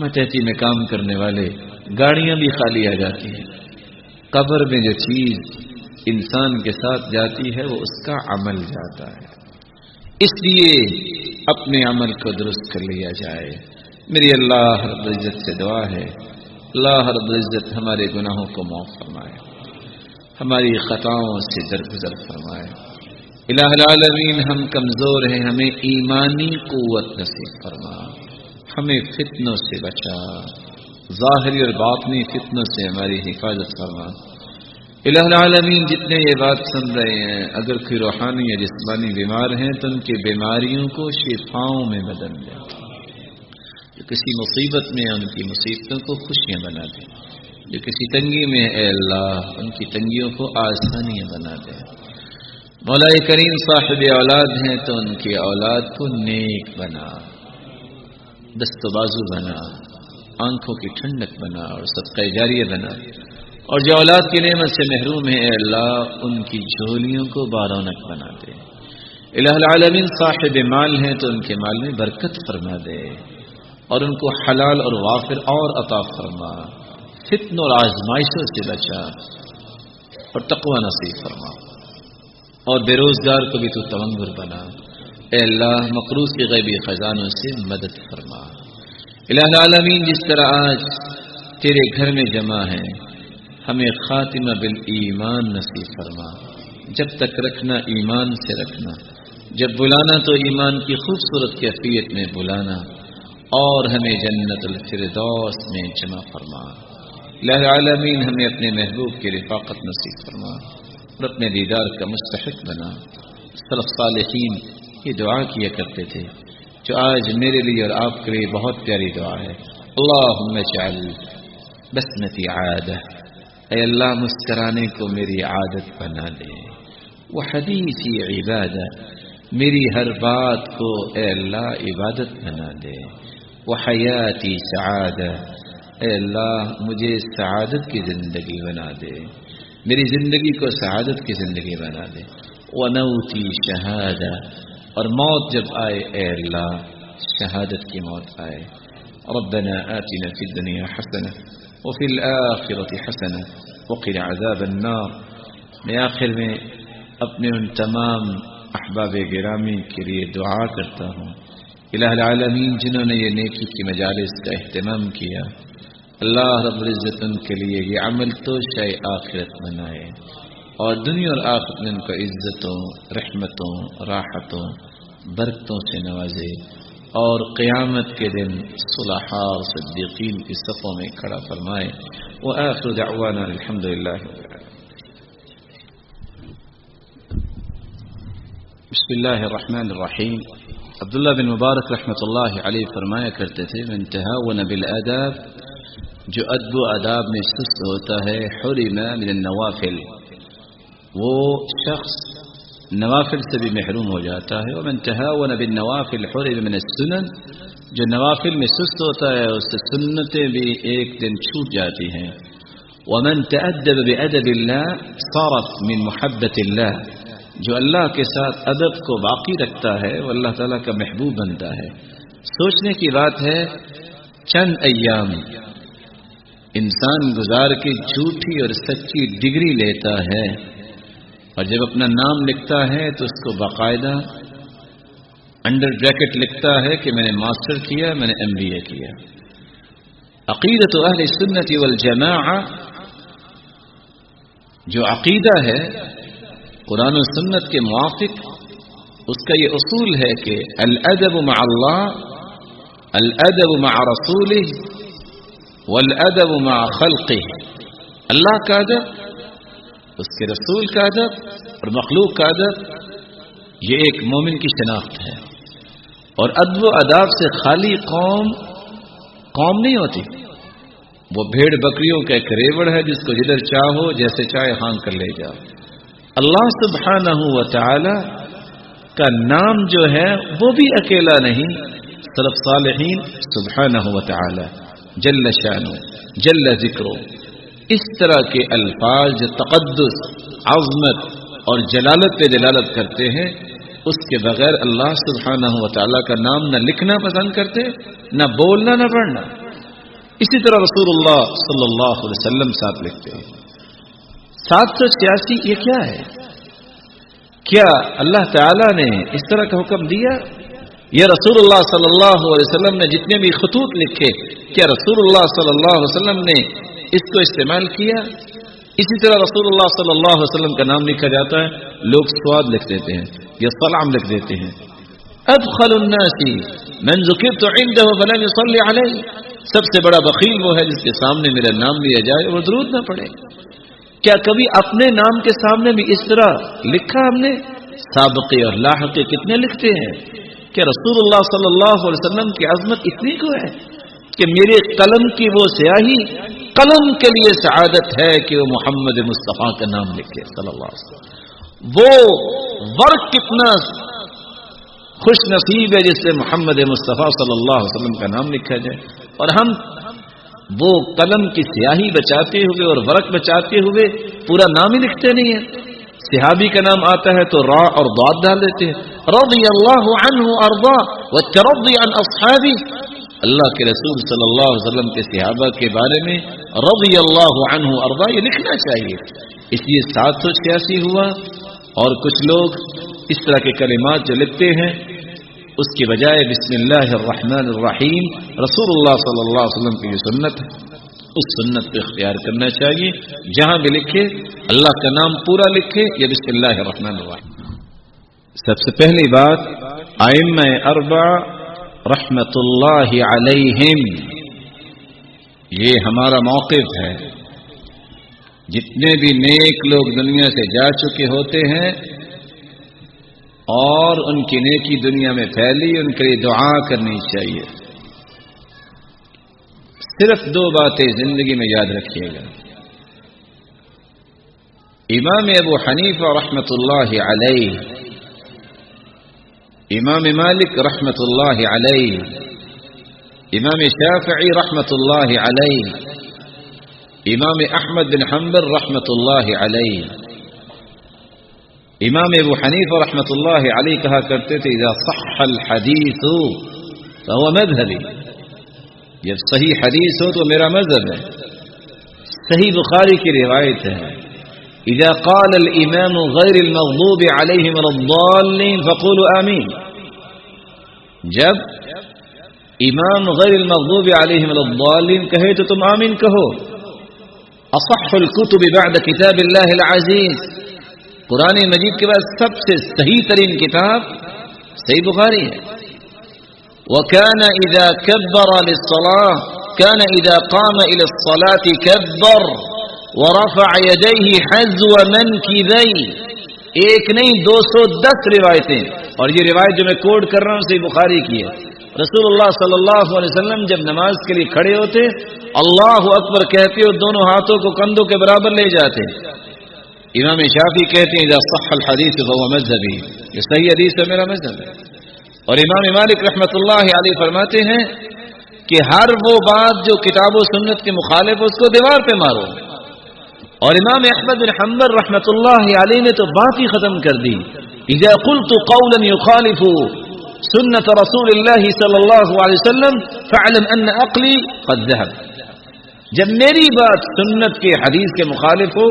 متحدی میں کام کرنے والے، گاڑیاں بھی خالی آ جاتی ہیں. قبر میں جو چیز انسان کے ساتھ جاتی ہے وہ اس کا عمل جاتا ہے. اس لیے اپنے عمل کو درست کر لیا جائے. میری اللہ رب العزت سے دعا ہے، اللہ رب العزت ہمارے گناہوں کو معاف فرمائے، ہماری خطاؤں سے درگزر فرمائے. الہ العالمین، ہم کمزور ہیں، ہمیں ایمانی قوت نصیب فرما، ہمیں فتنوں سے بچا، ظاہری اور باطنی فتنوں سے ہماری حفاظت فرما. الہ العالمین، جتنے یہ بات سن رہے ہیں اگر کوئی روحانی یا جسمانی بیمار ہیں تو ان کی بیماریوں کو شفاؤں میں بدل دیں. جو کسی مصیبت میں ان کی مصیبتوں کو خوشیاں بنا دیں. جو کسی تنگی میں اے اللہ ان کی تنگیوں کو آسانیاں بنا دیں. مولا کریم صاحب اولاد ہیں تو ان کی اولاد کو نیک بنا، دست و بازو بنا، آنکھوں کی ٹھنڈک بنا اور صدقہ جاریہ بنا. اور جو اولاد کی نعمت سے محروم ہے اے اللہ ان کی جھولیوں کو بارونق بنا دے. الہ العالمین، صاحب مال ہیں تو ان کے مال میں برکت فرما دے. اور ان کو حلال اور وافر اور عطا فرما، فتن اور آزمائشوں سے بچا اور تقوی نصیب فرما، اور بے روزگار کو بھی تو تونگر بنا۔ اے اللہ مقروض کے غیبی خزانوں سے مدد فرما۔ الہ العالمین، جس طرح آج تیرے گھر میں جمع ہیں، ہمیں خاتمہ بالایمان نصیب فرما۔ جب تک رکھنا ایمان سے رکھنا، جب بلانا تو ایمان کی خوبصورت کیفیت میں بلانا، اور ہمیں جنت الفردوس میں جمع فرما۔ الہ العالمین، ہمیں اپنے محبوب کی رفاقت نصیب فرما اور اپنے دیدار کا مستحق بنا۔ سلف صالحین یہ دعا کیا کرتے تھے جو آج میرے لیے اور آپ کے لیے بہت پیاری دعا ہے۔ اللہم اجعل بسمتی عادہ، اے اللہ مسکرانے کو میری عادت بنا دے، وحدیثی عبادہ، میری ہر بات کو اے اللہ عبادت بنا دے، وحیاتی سعادہ، اے اللہ مجھے سعادت کی زندگی بنا دے، میری زندگی کو سعادت کی زندگی بنا دے، ونوتی شہادہ، اور موت جب آئے اے اللہ شہادت کی موت آئے۔ ربنا آتنا فی الدنیا حسنہ وفی الآخرۃ حسنہ وقنا عذاب النار۔ میں آخر میں اپنے ان تمام احباب گرامی کے لیے دعا کرتا ہوں، الہ العالمین جنہوں نے یہ نیکی کی مجالس کا اہتمام کیا، اللہ رب العزت ان کے لیے یہ عمل تو شے آخرت بنائے، اور دنیا اور آخرت میں ان کو عزتوں، رحمتوں، راحتوں، برکتوں سے نوازے، اور قیامت کے دن صلحاء اور صدیقین کی صفوں میں کھڑا فرمائے۔ وآخر دعوانا الحمدللہ رب العالمین۔ بسم اللہ الرحمن الرحیم۔ عبداللہ بن مبارک رحمۃ اللہ علیہ فرمایا کرتے تھے، من تہاون بالآداب، جو ادب و آداب میں سست ہوتا ہے، حرم من النوافل، وہ شخص نوافل سے بھی محروم ہو جاتا ہے۔ ومن تہاون بالنوافل حرم من السنن، جو نوافل میں سست ہوتا ہے اس سے سنتیں بھی ایک دن چھوٹ جاتی ہیں۔ ومن تأدب بأدب اللہ صارت من محبت اللہ، جو اللہ کے ساتھ ادب کو باقی رکھتا ہے وہ اللہ تعالیٰ کا محبوب بنتا ہے۔ سوچنے کی بات ہے، چند ایام انسان گزار کے جھوٹی اور سچی ڈگری لیتا ہے، اور جب اپنا نام لکھتا ہے تو اس کو باقاعدہ انڈر بریکٹ لکھتا ہے کہ میں نے ماسٹر کیا، میں نے MBA کیا۔ عقیدۃ اہل سنت والجماعہ، جو عقیدہ ہے قرآن و سنت کے موافق، اس کا یہ اصول ہے کہ الادب مع اللہ، الادب مع رسولہ، والادب مع خلقہ، اللہ کا ادب، اس کے رسول کا ادب اور مخلوق کا ادب، یہ ایک مومن کی شناخت ہے۔ اور ادب و آداب سے خالی قوم نہیں ہوتی، وہ بھیڑ بکریوں کا ایک ریوڑ ہے جس کو جدھر چاہو جیسے چاہے ہانگ کر لے جاؤ۔ اللہ سبحانہ و تعالی کا نام جو ہے وہ بھی اکیلا نہیں، سلف صالحین سبحانہ و تعالی جل شانہ جل ذکرہ، اس طرح کے الفاظ جو تقدس، عظمت اور جلالت پہ دلالت کرتے ہیں، اس کے بغیر اللہ سبحانہ و تعالی کا نام نہ لکھنا پسند کرتے، نہ بولنا نہ پڑھنا۔ اسی طرح رسول اللہ صلی اللہ علیہ وسلم ساتھ لکھتے ہیں۔ 786 یہ کیا ہے؟ کیا اللہ تعالی نے اس طرح کا حکم دیا؟ یہ رسول اللہ صلی اللہ علیہ وسلم نے جتنے بھی خطوط لکھے، کیا رسول اللہ صلی اللہ علیہ وسلم نے اس کو استعمال کیا؟ اسی طرح رسول اللہ صلی اللہ علیہ وسلم کا نام لکھا جاتا ہے، لوگ سواد لکھ دیتے ہیں یا سلام لکھ دیتے ہیں۔ ابخل الناس من ذکرت عنده فلن يصلي علیہ، سب سے بڑا بخیل وہ ہے جس کے سامنے میرا نام لیا جائے اور درود نہ پڑھے۔ کیا کبھی اپنے نام کے سامنے بھی اس طرح لکھا ہم نے؟ سابقے اور لاحقے کتنے لکھتے ہیں؟ کہ رسول اللہ صلی اللہ علیہ وسلم کی عظمت اتنی کو ہے کہ میرے قلم کی وہ سیاہی قلم کے لیے سعادت ہے کہ وہ محمد مصطفیٰ کا نام لکھے صلی اللہ علیہ وسلم۔ وہ ورق کتنا خوش نصیب ہے جس سے محمد مصطفیٰ صلی اللہ علیہ وسلم کا نام لکھا جائے، اور ہم وہ قلم کی سیاہی بچاتے ہوئے اور ورق بچاتے ہوئے پورا نام ہی لکھتے نہیں ہیں۔ صحابی کا نام آتا ہے تو را اور ضاد ڈال دیتے ہیں، رضی اللہ عنہ ارضا والترضی عن اصحابی، اللہ کے رسول صلی اللہ علیہ وسلم کے صحابہ کے بارے میں رضی اللہ عنہ ارضا یہ لکھنا چاہیے. اس لیے 786 ہوا. اور کچھ لوگ اس طرح کے کلمات جو لکھتے ہیں اس کی بجائے بسم اللہ الرحمن الرحیم رسول اللہ صلی اللہ علیہ وسلم کی جو سنت ہے اس سنت پہ اختیار کرنا چاہیے. جہاں بھی لکھے اللہ کا نام پورا لکھے یا بسم اللہ الرحمن الرحیم. سب سے پہلی بات ائمہ اربع رحمت اللہ علیہم، یہ ہمارا موقف ہے. جتنے بھی نیک لوگ دنیا سے جا چکے ہوتے ہیں اور ان کی نیکی دنیا میں پھیلی، ان کے لیے دعا کرنی چاہیے. صرف 2 باتیں زندگی میں یاد رکھیے گا. امام ابو حنیفہ رحمت اللہ علیہ، امام مالک رحمت اللہ علیہ، امام شافعی رحمت اللہ علیہ، امام احمد بن حنبل رحمت اللہ علیہ. امام ابو حنیفہ رحمت اللہ علیہ کہا کرتے تھے اذا صح الحدیث فهو مذهبی، جب صحیح حدیث ہو تو میرا مذہب ہے. صحیح بخاری کی روایت ہے اذا قال الامام غیر المغضوب علیہم ولا الضالین فقولوا آمین. جب امام غیر المغضوب علیہم ولا الضالین کہے تو تم آمین کہو. اصح الکتب بعد کتاب اللہ العزیز، قرآن مجید کے بعد سب سے صحیح ترین کتاب صحیح بخاری ہے. وكان اذا كبر للصلاة كان اذا قام الى الصلاة كبر ورفع يديه حذو منكبيه. ایک نہیں 210 روایتیں، اور یہ روایت جو میں کوٹ کر رہا ہوں صحیح بخاری کی ہے. رسول اللہ صلی اللہ علیہ وسلم جب نماز کے لیے کھڑے ہوتے اللہ اکبر کہتے اور دونوں ہاتھوں کو کندھوں کے برابر لے جاتے. امام شافعی کہتے ہیں اذا صح الحدیث فهو مذهبی، یہ صحیح حدیث ہے میرا مذہب ہے. اور امام مالک رحمت اللہ علیہ فرماتے ہیں کہ ہر وہ بات جو کتاب و سنت کے مخالف ہے اس کو دیوار پہ مارو. اور امام احمد بن حنبل رحمت اللہ علیہ نے تو بات ہی ختم کر دی اذا قلت قولا يخالف سنت رسول اللہ صلی اللہ علیہ وسلم فاعلم ان عقلی قد ذهب. جب میری بات سنت کے حدیث کے مخالف ہو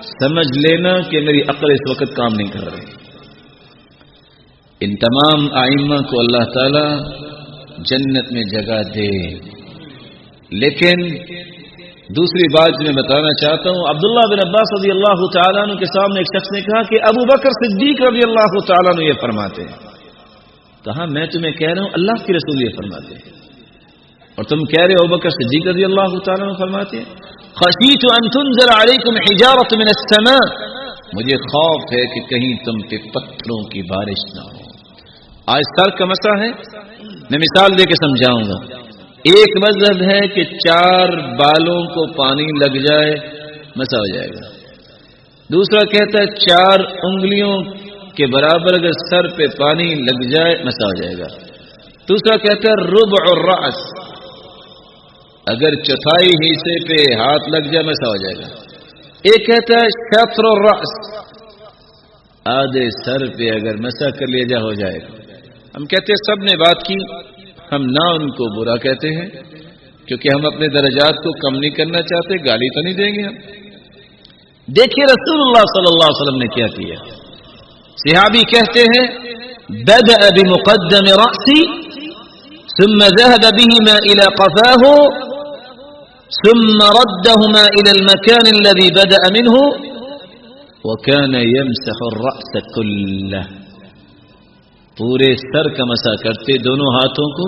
سمجھ لینا کہ میری عقل اس وقت کام نہیں کر رہی. ان تمام ائمہ کو اللہ تعالی جنت میں جگہ دے. لیکن دوسری بات جو میں بتانا چاہتا ہوں، عبداللہ بن عباس رضی اللہ تعالیٰ عنہ کے سامنے ایک شخص نے کہا کہ ابو بکر صدیق رضی اللہ تعالیٰ عنہ یہ فرماتے ہیں. کہا میں تمہیں کہہ رہا ہوں اللہ کے رسول یہ فرماتے ہیں اور تم کہہ رہے ہو ابو بکر صدیق رضی اللہ تعالیٰ عنہ فرماتے ہیں. خشیت ان تنزل علیکم حجارۃ من السماء، مجھے خوف ہے کہ کہیں تم پہ پتھروں کی بارش نہ ہو. آج سر کا مسئلہ ہے، میں مثال دے کے سمجھاؤں گا. ایک مذہب ہے کہ 4 بالوں کو پانی لگ جائے مسا ہو جائے گا. دوسرا کہتا ہے 4 انگلیوں کے برابر اگر سر پہ پانی لگ جائے مسا ہو جائے گا. دوسرا کہتا ہے ربع الرأس، اگر چوتھائی حصے پہ ہاتھ لگ جائے مسا ہو جائے گا. ایک کہتا ہے شطر الرأس، آدھے سر پہ اگر مسا کر لیا جائے ہو جائے گا. ہم کہتے ہیں سب نے بات کی، ہم نہ ان کو برا کہتے ہیں کیونکہ ہم اپنے درجات کو کم نہیں کرنا چاہتے، گالی تو نہیں دیں گے ہم. دیکھیے رسول اللہ صلی اللہ علیہ وسلم نے کیا کیا. صحابی کہتے ہیں بدأ بمقدم رأسی ثم ذهب بهما إلى قفاه ثم ردهما إلى المكان الذي بدأ منه وكان يمسح الرأس كله. پورے سر کا مسح کرتے، دونوں ہاتھوں کو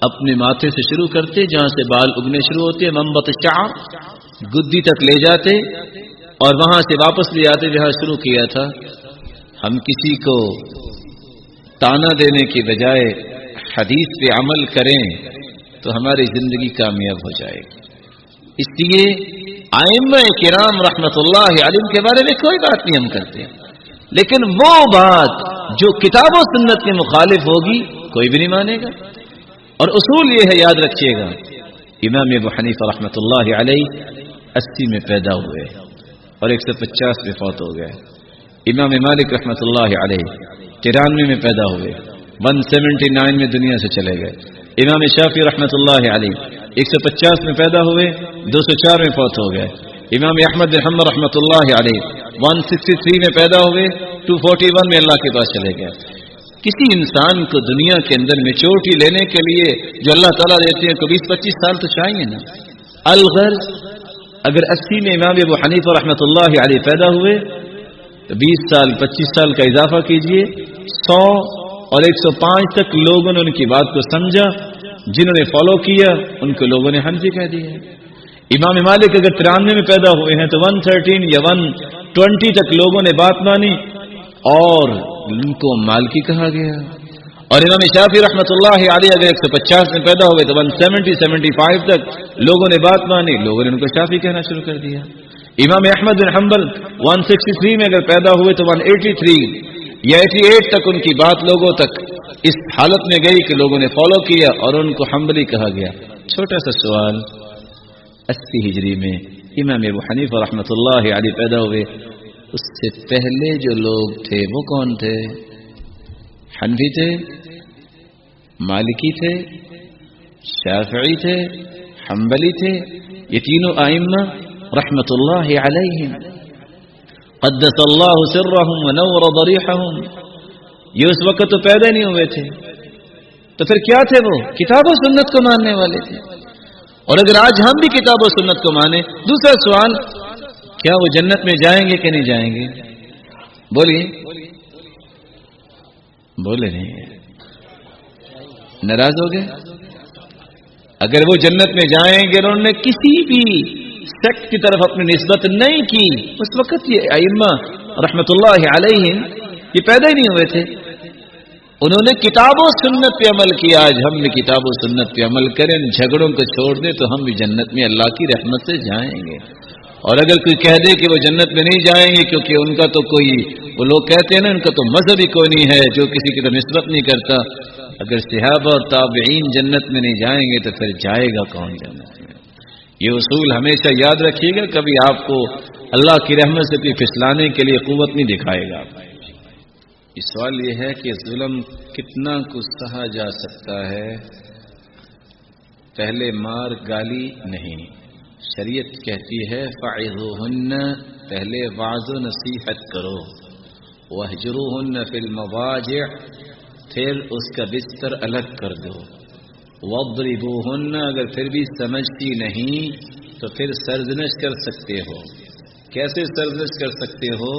اپنے ماتھے سے شروع کرتے جہاں سے بال اگنے شروع ہوتے، منبت الشعر گدی تک لے جاتے اور وہاں سے واپس لے آتے جہاں شروع کیا تھا. ہم کسی کو تانا دینے کی بجائے حدیث پہ عمل کریں تو ہماری زندگی کامیاب ہو جائے گی. اس لیے ائمہ کرام رحمت اللہ علیہم کے بارے میں کوئی بات نہیں ہم کرتے، لیکن وہ بات جو کتاب و سنت کے مخالف ہوگی کوئی بھی نہیں مانے گا. اور اصول یہ ہے، یاد رکھیے گا، امام ابو حنیفہ رحمت اللہ علیہ 80 میں پیدا ہوئے اور 150 میں فوت ہو گئے. امام مالک رحمت اللہ علیہ 93 میں پیدا ہوئے، 179 میں دنیا سے چلے گئے. امام شافعی رحمۃ اللہ علیہ 150 میں پیدا ہوئے، 204 میں فوت ہو گئے۔ امام احمد بن حنبل رحمۃ اللہ علیہ 163 میں پیدا ہوئے، 241 میں اللہ کے پاس چلے گئے۔ کسی انسان کو دنیا کے اندر میچورٹی لینے کے لیے جو اللہ تعالیٰ دیتے ہیں کو 20-25 سال تو چاہیے نا۔ الغرض اگر 80 میں امام ابو حنیفہ رحمۃ اللہ علیہ پیدا ہوئے تو 20 سال 25 سال کا اضافہ کیجئے، 100 اور 105 تک لوگوں نے ان کی بات کو سمجھا، جنہوں نے فالو کیا ان کو لوگوں نے حنفی کہہ دیا۔ امام مالک اگر 93 میں پیدا ہوئے ہیں تو 113 یا 120 تک لوگوں نے بات مانی اور ان کو مالکی کہا گیا۔ اور امام شافعی رحمۃ اللہ علیہ اگر 150 میں پیدا ہوئے تو 170-75 تک لوگوں نے بات مانی، لوگوں نے ان کو شافعی کہنا شروع کر دیا۔ امام احمد بن حنبل 163 میں اگر پیدا ہوئے تو 183 یا 88 تک ان کی بات لوگوں تک اس حالت میں گئی کہ لوگوں نے فالو کیا اور ان کو حنبلی کہا گیا۔ چھوٹا سا سوال، 80 ہجری میں امام ابو حنیفہ رحمۃ اللہ علیہ پیدا ہوئے، اس سے پہلے جو لوگ تھے وہ کون تھے؟ حنفی تھے، مالکی تھے، شافعی تھے، حنبلی تھے۔ یہ تینوں ائمہ رحمۃ اللہ علیہم قدس اللہ سرہم ونور ضریحہم، یہ اس وقت تو پیدا نہیں ہوئے تھے، تو پھر کیا تھے؟ وہ کتاب و سنت کو ماننے والے تھے۔ اور اگر آج ہم بھی کتاب و سنت کو مانیں، دوسرا سوال، کیا وہ جنت میں جائیں گے کہ نہیں جائیں گے؟ بولیے، بولے نہیں، ناراض ہو گئے؟ اگر وہ جنت میں جائیں گے، انہوں نے کسی بھی سیکٹ کی طرف اپنی نسبت نہیں کی، اس وقت یہ ائمہ رحمۃ اللہ علیہم یہ پیدا ہی نہیں ہوئے تھے۔ انہوں نے کتاب و سنت پہ عمل کیا۔ آج ہم بھی کتاب و سنت پہ عمل کریں، جھگڑوں کو چھوڑ دیں تو ہم بھی جنت میں اللہ کی رحمت سے جائیں گے۔ اور اگر کوئی کہہ دے کہ وہ جنت میں نہیں جائیں گے کیونکہ ان کا تو کوئی، وہ لوگ کہتے ہیں نا ان کا تو مذہب ہی کوئی نہیں ہے جو کسی کی تو نسبت نہیں کرتا، اگر صحابہ اور تابعین جنت میں نہیں جائیں گے تو پھر جائے گا کون جنت میں؟ یہ اصول ہمیشہ یاد رکھیے گا، کبھی آپ کو اللہ کی رحمت سے کوئی پھسلانے کے لیے قوت نہیں دکھائے گا۔ سوال یہ ہے کہ ظلم کتنا کو سہا جا سکتا ہے؟ پہلے مار گالی نہیں، شریعت کہتی ہے فعظوہن، پہلے واعظ و نصیحت کرو، واہجروہن فی المضاجع، پھر اس کا بستر الگ کر دو، واضربوہن، اگر پھر بھی سمجھتی نہیں تو پھر سرزنش کر سکتے ہو۔ کیسے سرزنش کر سکتے ہو؟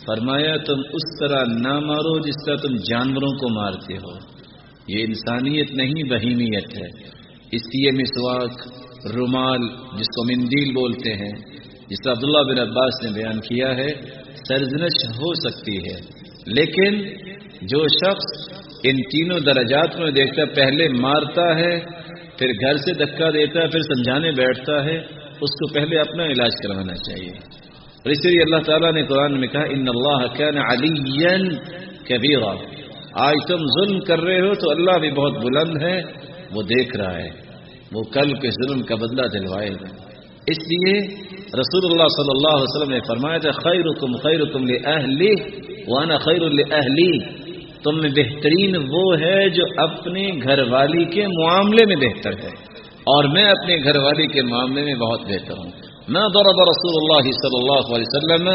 فرمایا تم اس طرح نہ مارو جس طرح تم جانوروں کو مارتے ہو، یہ انسانیت نہیں بہیمیت ہے۔ اس لیے مسواک، رومال جس کو مندیل بولتے ہیں، جس طرح عبداللہ بن عباس نے بیان کیا ہے، سرزنش ہو سکتی ہے، لیکن جو شخص ان تینوں درجات میں دیکھتا پہلے مارتا ہے، پھر گھر سے دھکا دیتا ہے، پھر سمجھانے بیٹھتا ہے، اس کو پہلے اپنا علاج کروانا چاہیے۔ اور اس لیے اللہ تعالیٰ نے قرآن میں کہا ان اللہ کان علیا کبیرا، آج تم ظلم کر رہے ہو تو اللہ بھی بہت بلند ہے، وہ دیکھ رہا ہے، وہ کل کے ظلم کا بدلہ دلوائے گا۔ اس لیے رسول اللہ صلی اللہ علیہ وسلم نے فرمایا تھا خیرکم خیرکم لأہلہ وانا خیر لأہلی، تم میں بہترین وہ ہے جو اپنے گھر والی کے معاملے میں بہتر ہے اور میں اپنے گھر والی کے معاملے میں بہت بہتر ہوں۔ ما ضرب رسول اللہ صلی اللہ علیہ وسلم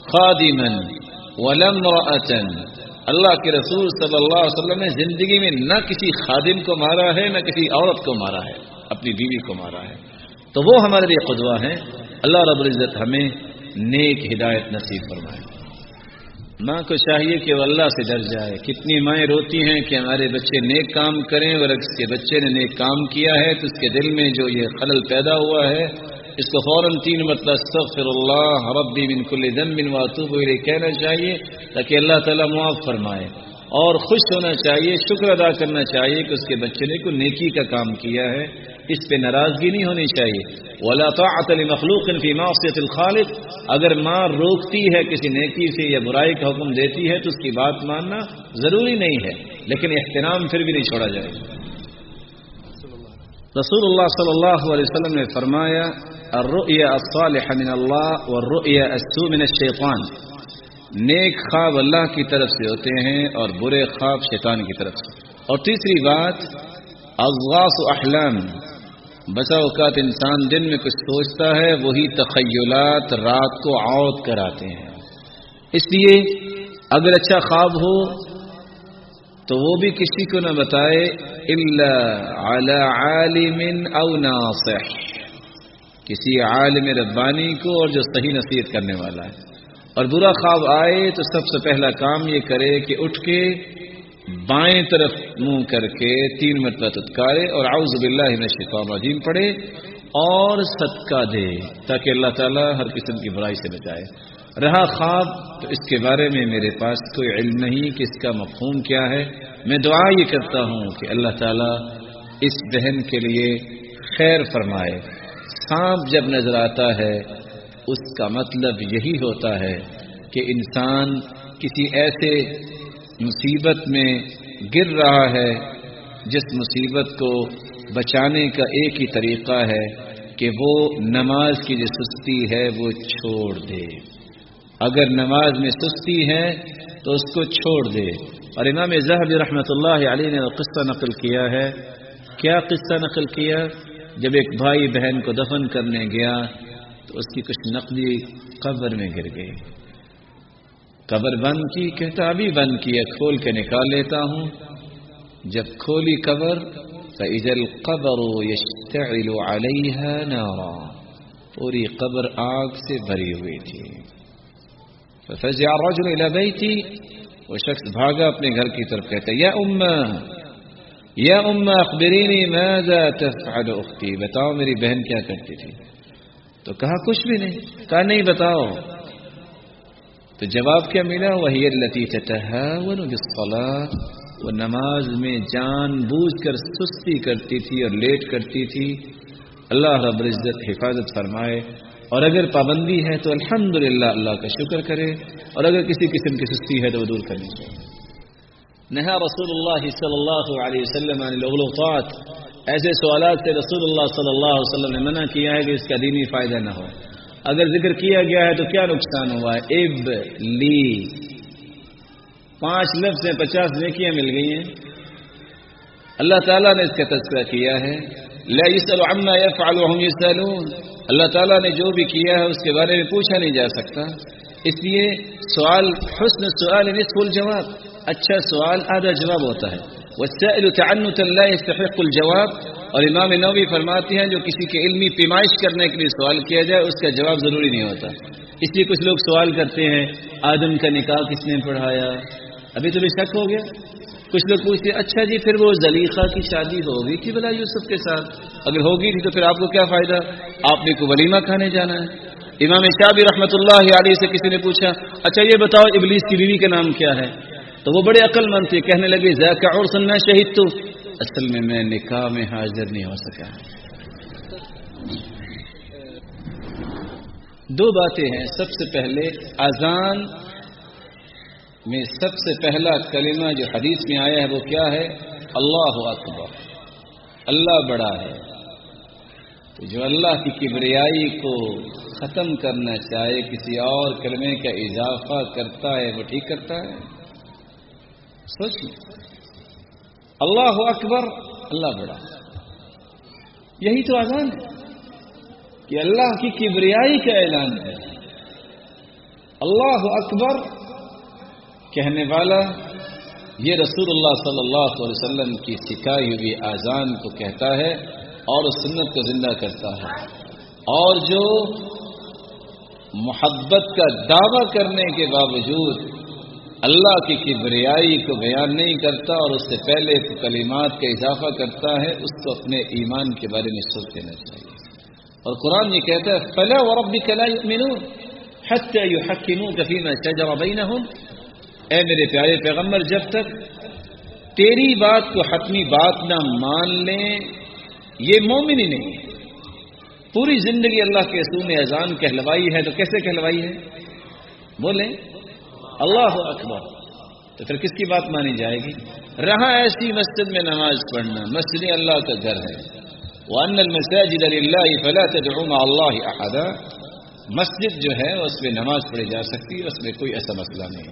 خادما ولا امرأة، اللہ کے رسول صلی اللہ علیہ وسلم نے زندگی میں نہ کسی خادم کو مارا ہے نہ کسی عورت کو مارا ہے، اپنی بیوی کو مارا ہے، تو وہ ہمارے لیے قدوہ ہیں۔ اللہ رب العزت ہمیں نیک ہدایت نصیب فرمائے۔ ماں کو چاہیے کہ وہ اللہ سے ڈر جائے۔ کتنی مائیں روتی ہیں کہ ہمارے بچے نیک کام کریں، اور اگر اس کے بچے نے نیک کام کیا ہے تو اس کے دل میں جو یہ خلل پیدا ہوا ہے اس کو فوراً 3 مرتبہ استغفر اللہ ربی من کل ذنب واتوب الیہ کہنا چاہیے تاکہ اللہ تعالیٰ معاف فرمائے، اور خوش ہونا چاہیے، شکر ادا کرنا چاہیے کہ اس کے بچے نے کوئی نیکی کا کام کیا ہے، اس پہ ناراضگی نہیں ہونی چاہیے۔ ولا طاعۃ لمخلوق فی معصیۃ الخالق، اگر ماں روکتی ہے کسی نیکی سے یا برائی کا حکم دیتی ہے تو اس کی بات ماننا ضروری نہیں ہے، لیکن احترام پھر بھی نہیں چھوڑا جائے۔ رسول اللہ صلی اللہ علیہ وسلم نے فرمایا الرؤیا الصالح من اللہ والرؤیا السوء من الشیطان، نیک خواب اللہ کی طرف سے ہوتے ہیں اور برے خواب شیطان کی طرف سے۔ اور تیسری بات، اضغاث احلام، بسا اوقات انسان دن میں کچھ سوچتا ہے، وہی تخیلات رات کو عود کراتے ہیں. اس لیے اگر اچھا خواب ہو تو وہ بھی کسی کو نہ بتائے الا علی عالم او ناصح، کسی عالم ربانی کو اور جو صحیح نصیحت کرنے والا ہے. اور برا خواب آئے تو سب سے پہلا کام یہ کرے کہ اٹھ کے بائیں طرف منہ کر کے 3 مرتبہ تذکارے اور اعوذ باللہ من الشیطان الرجیم پڑھے اور صدقہ دے تاکہ اللہ تعالیٰ ہر قسم کی برائی سے بچائے. رہا خواب تو اس کے بارے میں میرے پاس کوئی علم نہیں کہ اس کا مفہوم کیا ہے. میں دعا یہ کرتا ہوں کہ اللہ تعالیٰ اس بہن کے لیے خیر فرمائے. سانپ جب نظر آتا ہے اس کا مطلب یہی ہوتا ہے کہ انسان کسی ایسے مصیبت میں گر رہا ہے جس مصیبت کو بچانے کا ایک ہی طریقہ ہے کہ وہ نماز کی جو سستی ہے وہ چھوڑ دے. اگر نماز میں سستی ہے تو اس کو چھوڑ دے. اور امام ذہبی رحمۃ اللہ علیہ نے قصہ نقل کیا ہے. کیا قصہ نقل کیا؟ جب ایک بھائی بہن کو دفن کرنے گیا تو اس کی کچھ نقدی قبر میں گر گئی. قبر بند کی، کہتا ابھی بند کی ہے، کھول کے نکال لیتا ہوں. جب کھولی قبر فإذا القبر يشتعل عليها نارا، پوری قبر آگ سے بھری ہوئی تھی. ففزع الرجل الى بيتي، وہ شخص بھاگا اپنے گھر کی طرف، کہتا یا امّا اخبرینی ماذا تفعل اختی، بتاؤ میری بہن کیا کرتی تھی. تو کہا کچھ بھی نہیں. کہا نہیں بتاؤ. تو جواب کیا ملا؟ وہی التي تتهاون بالصلاة، وہ نماز میں جان بوجھ کر سستی کرتی تھی اور لیٹ کرتی تھی. اللہ رب العزت حفاظت فرمائے. اور اگر پابندی ہے تو الحمدللہ اللہ کا شکر کرے، اور اگر کسی قسم کی سستی ہے تو وہ دور کرنی چاہیے. نہا رسول اللہ صلی اللہ علیہ وسلم عن الاغلاطات، ایسے سوالات سے رسول اللہ صلی اللہ علیہ وسلم نے منع کیا ہے کہ اس کا دینی فائدہ نہ ہو. اگر ذکر کیا گیا ہے تو کیا نقصان ہوا ہے؟ اب لی 5 لفظ سے 50 نیکیاں مل گئی ہیں. اللہ تعالیٰ نے اس کا تذکرہ کیا ہے. لا يسأل عما يفعل وهم يسألون، اللہ تعالیٰ نے جو بھی کیا ہے اس کے بارے میں پوچھا نہیں جا سکتا. اس لیے سوال، حسن السؤال نصف الجواب، اچھا سوال آدھا جواب ہوتا ہے. والسائل تعنتا لا يستحق الجواب، اور امام نووی فرماتے ہیں جو کسی کے علمی پیمائش کرنے کے لیے سوال کیا جائے اس کا جواب ضروری نہیں ہوتا. اس لیے کچھ لوگ سوال کرتے ہیں آدم کا نکاح کس نے پڑھایا، ابھی تو بھی شک ہو گیا. کچھ لوگ پوچھتے ہیں اچھا جی پھر وہ زلیخا کی شادی ہوگی تھی بلا یوسف کے ساتھ، اگر ہوگی تھی تو پھر آپ کو کیا فائدہ، آپ نے کو ولیمہ کھانے جانا ہے. امام شافعی رحمۃ اللہ علیہ سے کسی نے پوچھا اچھا یہ بتاؤ ابلیس کی بیوی کا نام کیا ہے، تو وہ بڑے عقل مند تھے، کہنے لگے ذاک عرس ما شہدت، اصل میں نکاح میں حاضر نہیں ہو سکا. 2 باتیں ہیں. سب سے پہلے اذان میں سب سے پہلا کلمہ جو حدیث میں آیا ہے وہ کیا ہے؟ اللہ اکبر، اللہ بڑا ہے. تو جو اللہ کی کبریائی کو ختم کرنا چاہے کسی اور کلمے کا اضافہ کرتا ہے وہ ٹھیک کرتا ہے؟ سوچیے، اللہ اکبر، اللہ بڑا، یہی تو اذان ہے کہ اللہ کی کبریائی کا اعلان ہے. اللہ اکبر کہنے والا یہ رسول اللہ صلی اللہ علیہ وسلم کی سکھائی ہوئی اذان کو کہتا ہے اور اس سنت کو زندہ کرتا ہے. اور جو محبت کا دعویٰ کرنے کے باوجود اللہ کی کبریائی کو بیان نہیں کرتا اور اس سے پہلے کلمات کا اضافہ کرتا ہے، اس کو اپنے ایمان کے بارے میں سوچ لینا چاہیے. اور قرآن یہ کہتا ہے فَلَا وَرَبِّكَ لَا يُؤْمِنُونَ حَتَّى يُحَكِّمُوكَ فِي مَا شَجَرَ بَيْنَهُمْ، اے میرے پیارے پیغمبر جب تک تیری بات کو حتمی بات نہ مان لیں یہ مومن ہی نہیں ہے. پوری زندگی اللہ کے رسول نے اذان کہلوائی ہے تو کیسے کہلوائی ہے؟ بولیں اللہ اکبر. تو پھر کس کی بات مانی جائے گی؟ رہا ایسی مسجد میں نماز پڑھنا، مسجد اللہ کا گھر ہے. وَأَنَّ الْمَسَاجِدَ لِلَّهِ فَلَا تَدْعُوا مَعَ اللَّهِ أَحَدًا، مسجد جو ہے اس میں نماز پڑھی جا سکتی ہے، اس میں کوئی ایسا مسئلہ نہیں.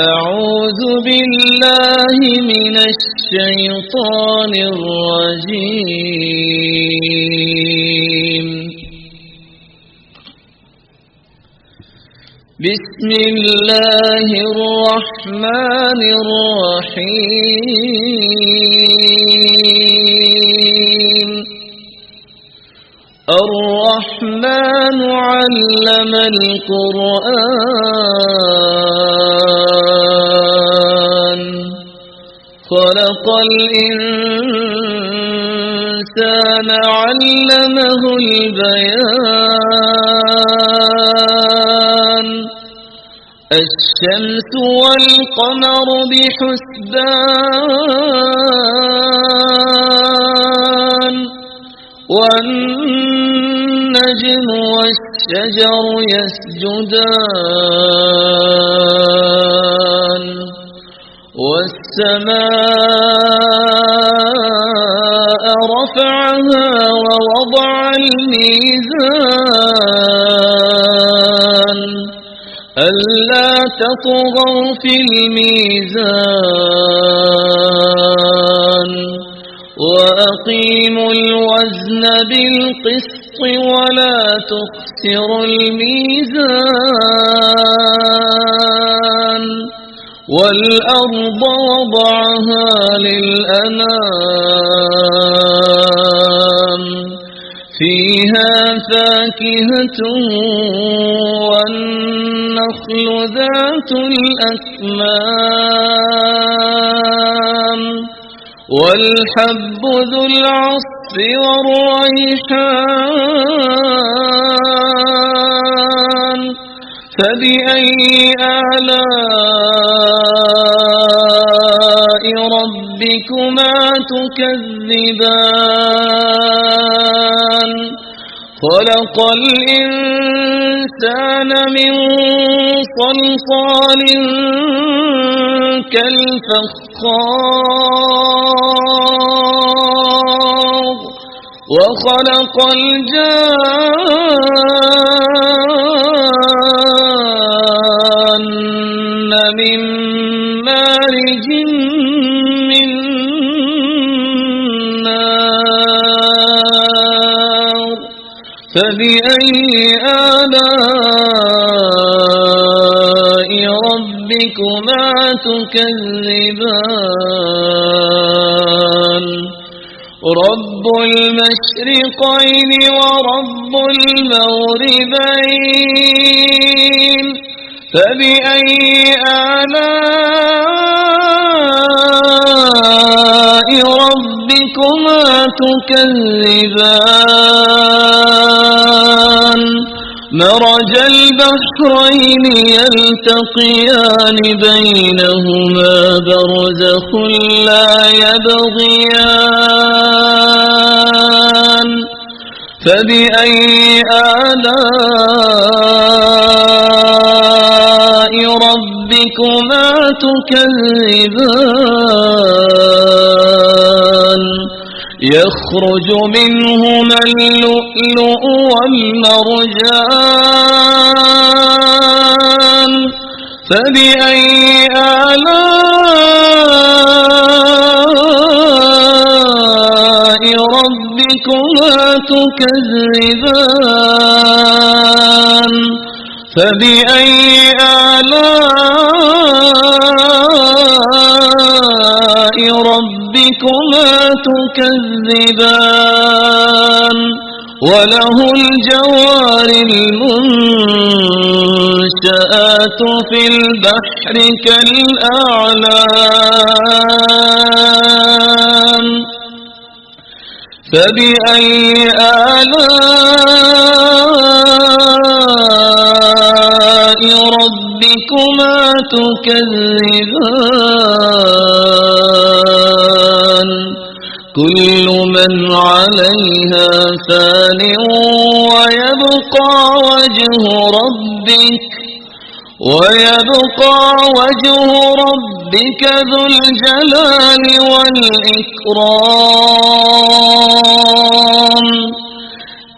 أعوذ بالله من الشيطان الرجيم بسم الله الرحمن الرحيم الرحمن علم القرآن خلق الإنسان علمه البيان الشمس والقمر بحسبان والنجم والشجر يسجدان والسماء رفعها ووضع الميزان ألا تطغوا في الميزان وأقيموا الوزن بالقسط ولا تخسروا الميزان والأرض وضعها للأنام فيها فاكهة والنخل ذات الأكمام والحب ذو العصف والريحان فبأي آلاء ربكما تكذبان خلق الإنسان من صلصال كالفخار وخلق الجان من مارج من نار فبأي آلاء ربكما تكذبان رب المشرقين ورب المغربين فبأي آلاء ربكما تكذبان مرج البحرين يلتقيان بينهما برزخ لا يبغيان فبأي آلاء ربكما تكذبان يخرج منهما اللؤلؤ والمرجان فبأي آلاء ربكما تكذبان فبأي آلاء ربكما تكذبان وله الجوار المنشآت في البحر كالأعلام فبأي آلاء ربكما تكذبان كل من عليها فان ويبقى وجه ربك ذو الجلال والإكرام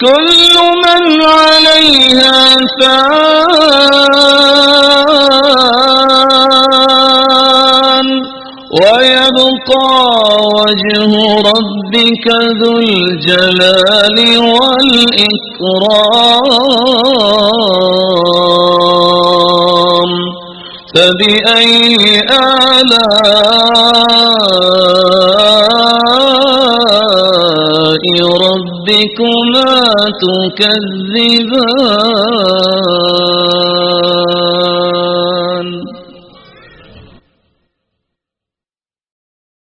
كل من عليها فان ويبقى وجه ربك ذو الجلال والإكرام فبأي آلاء ربكما تكذبان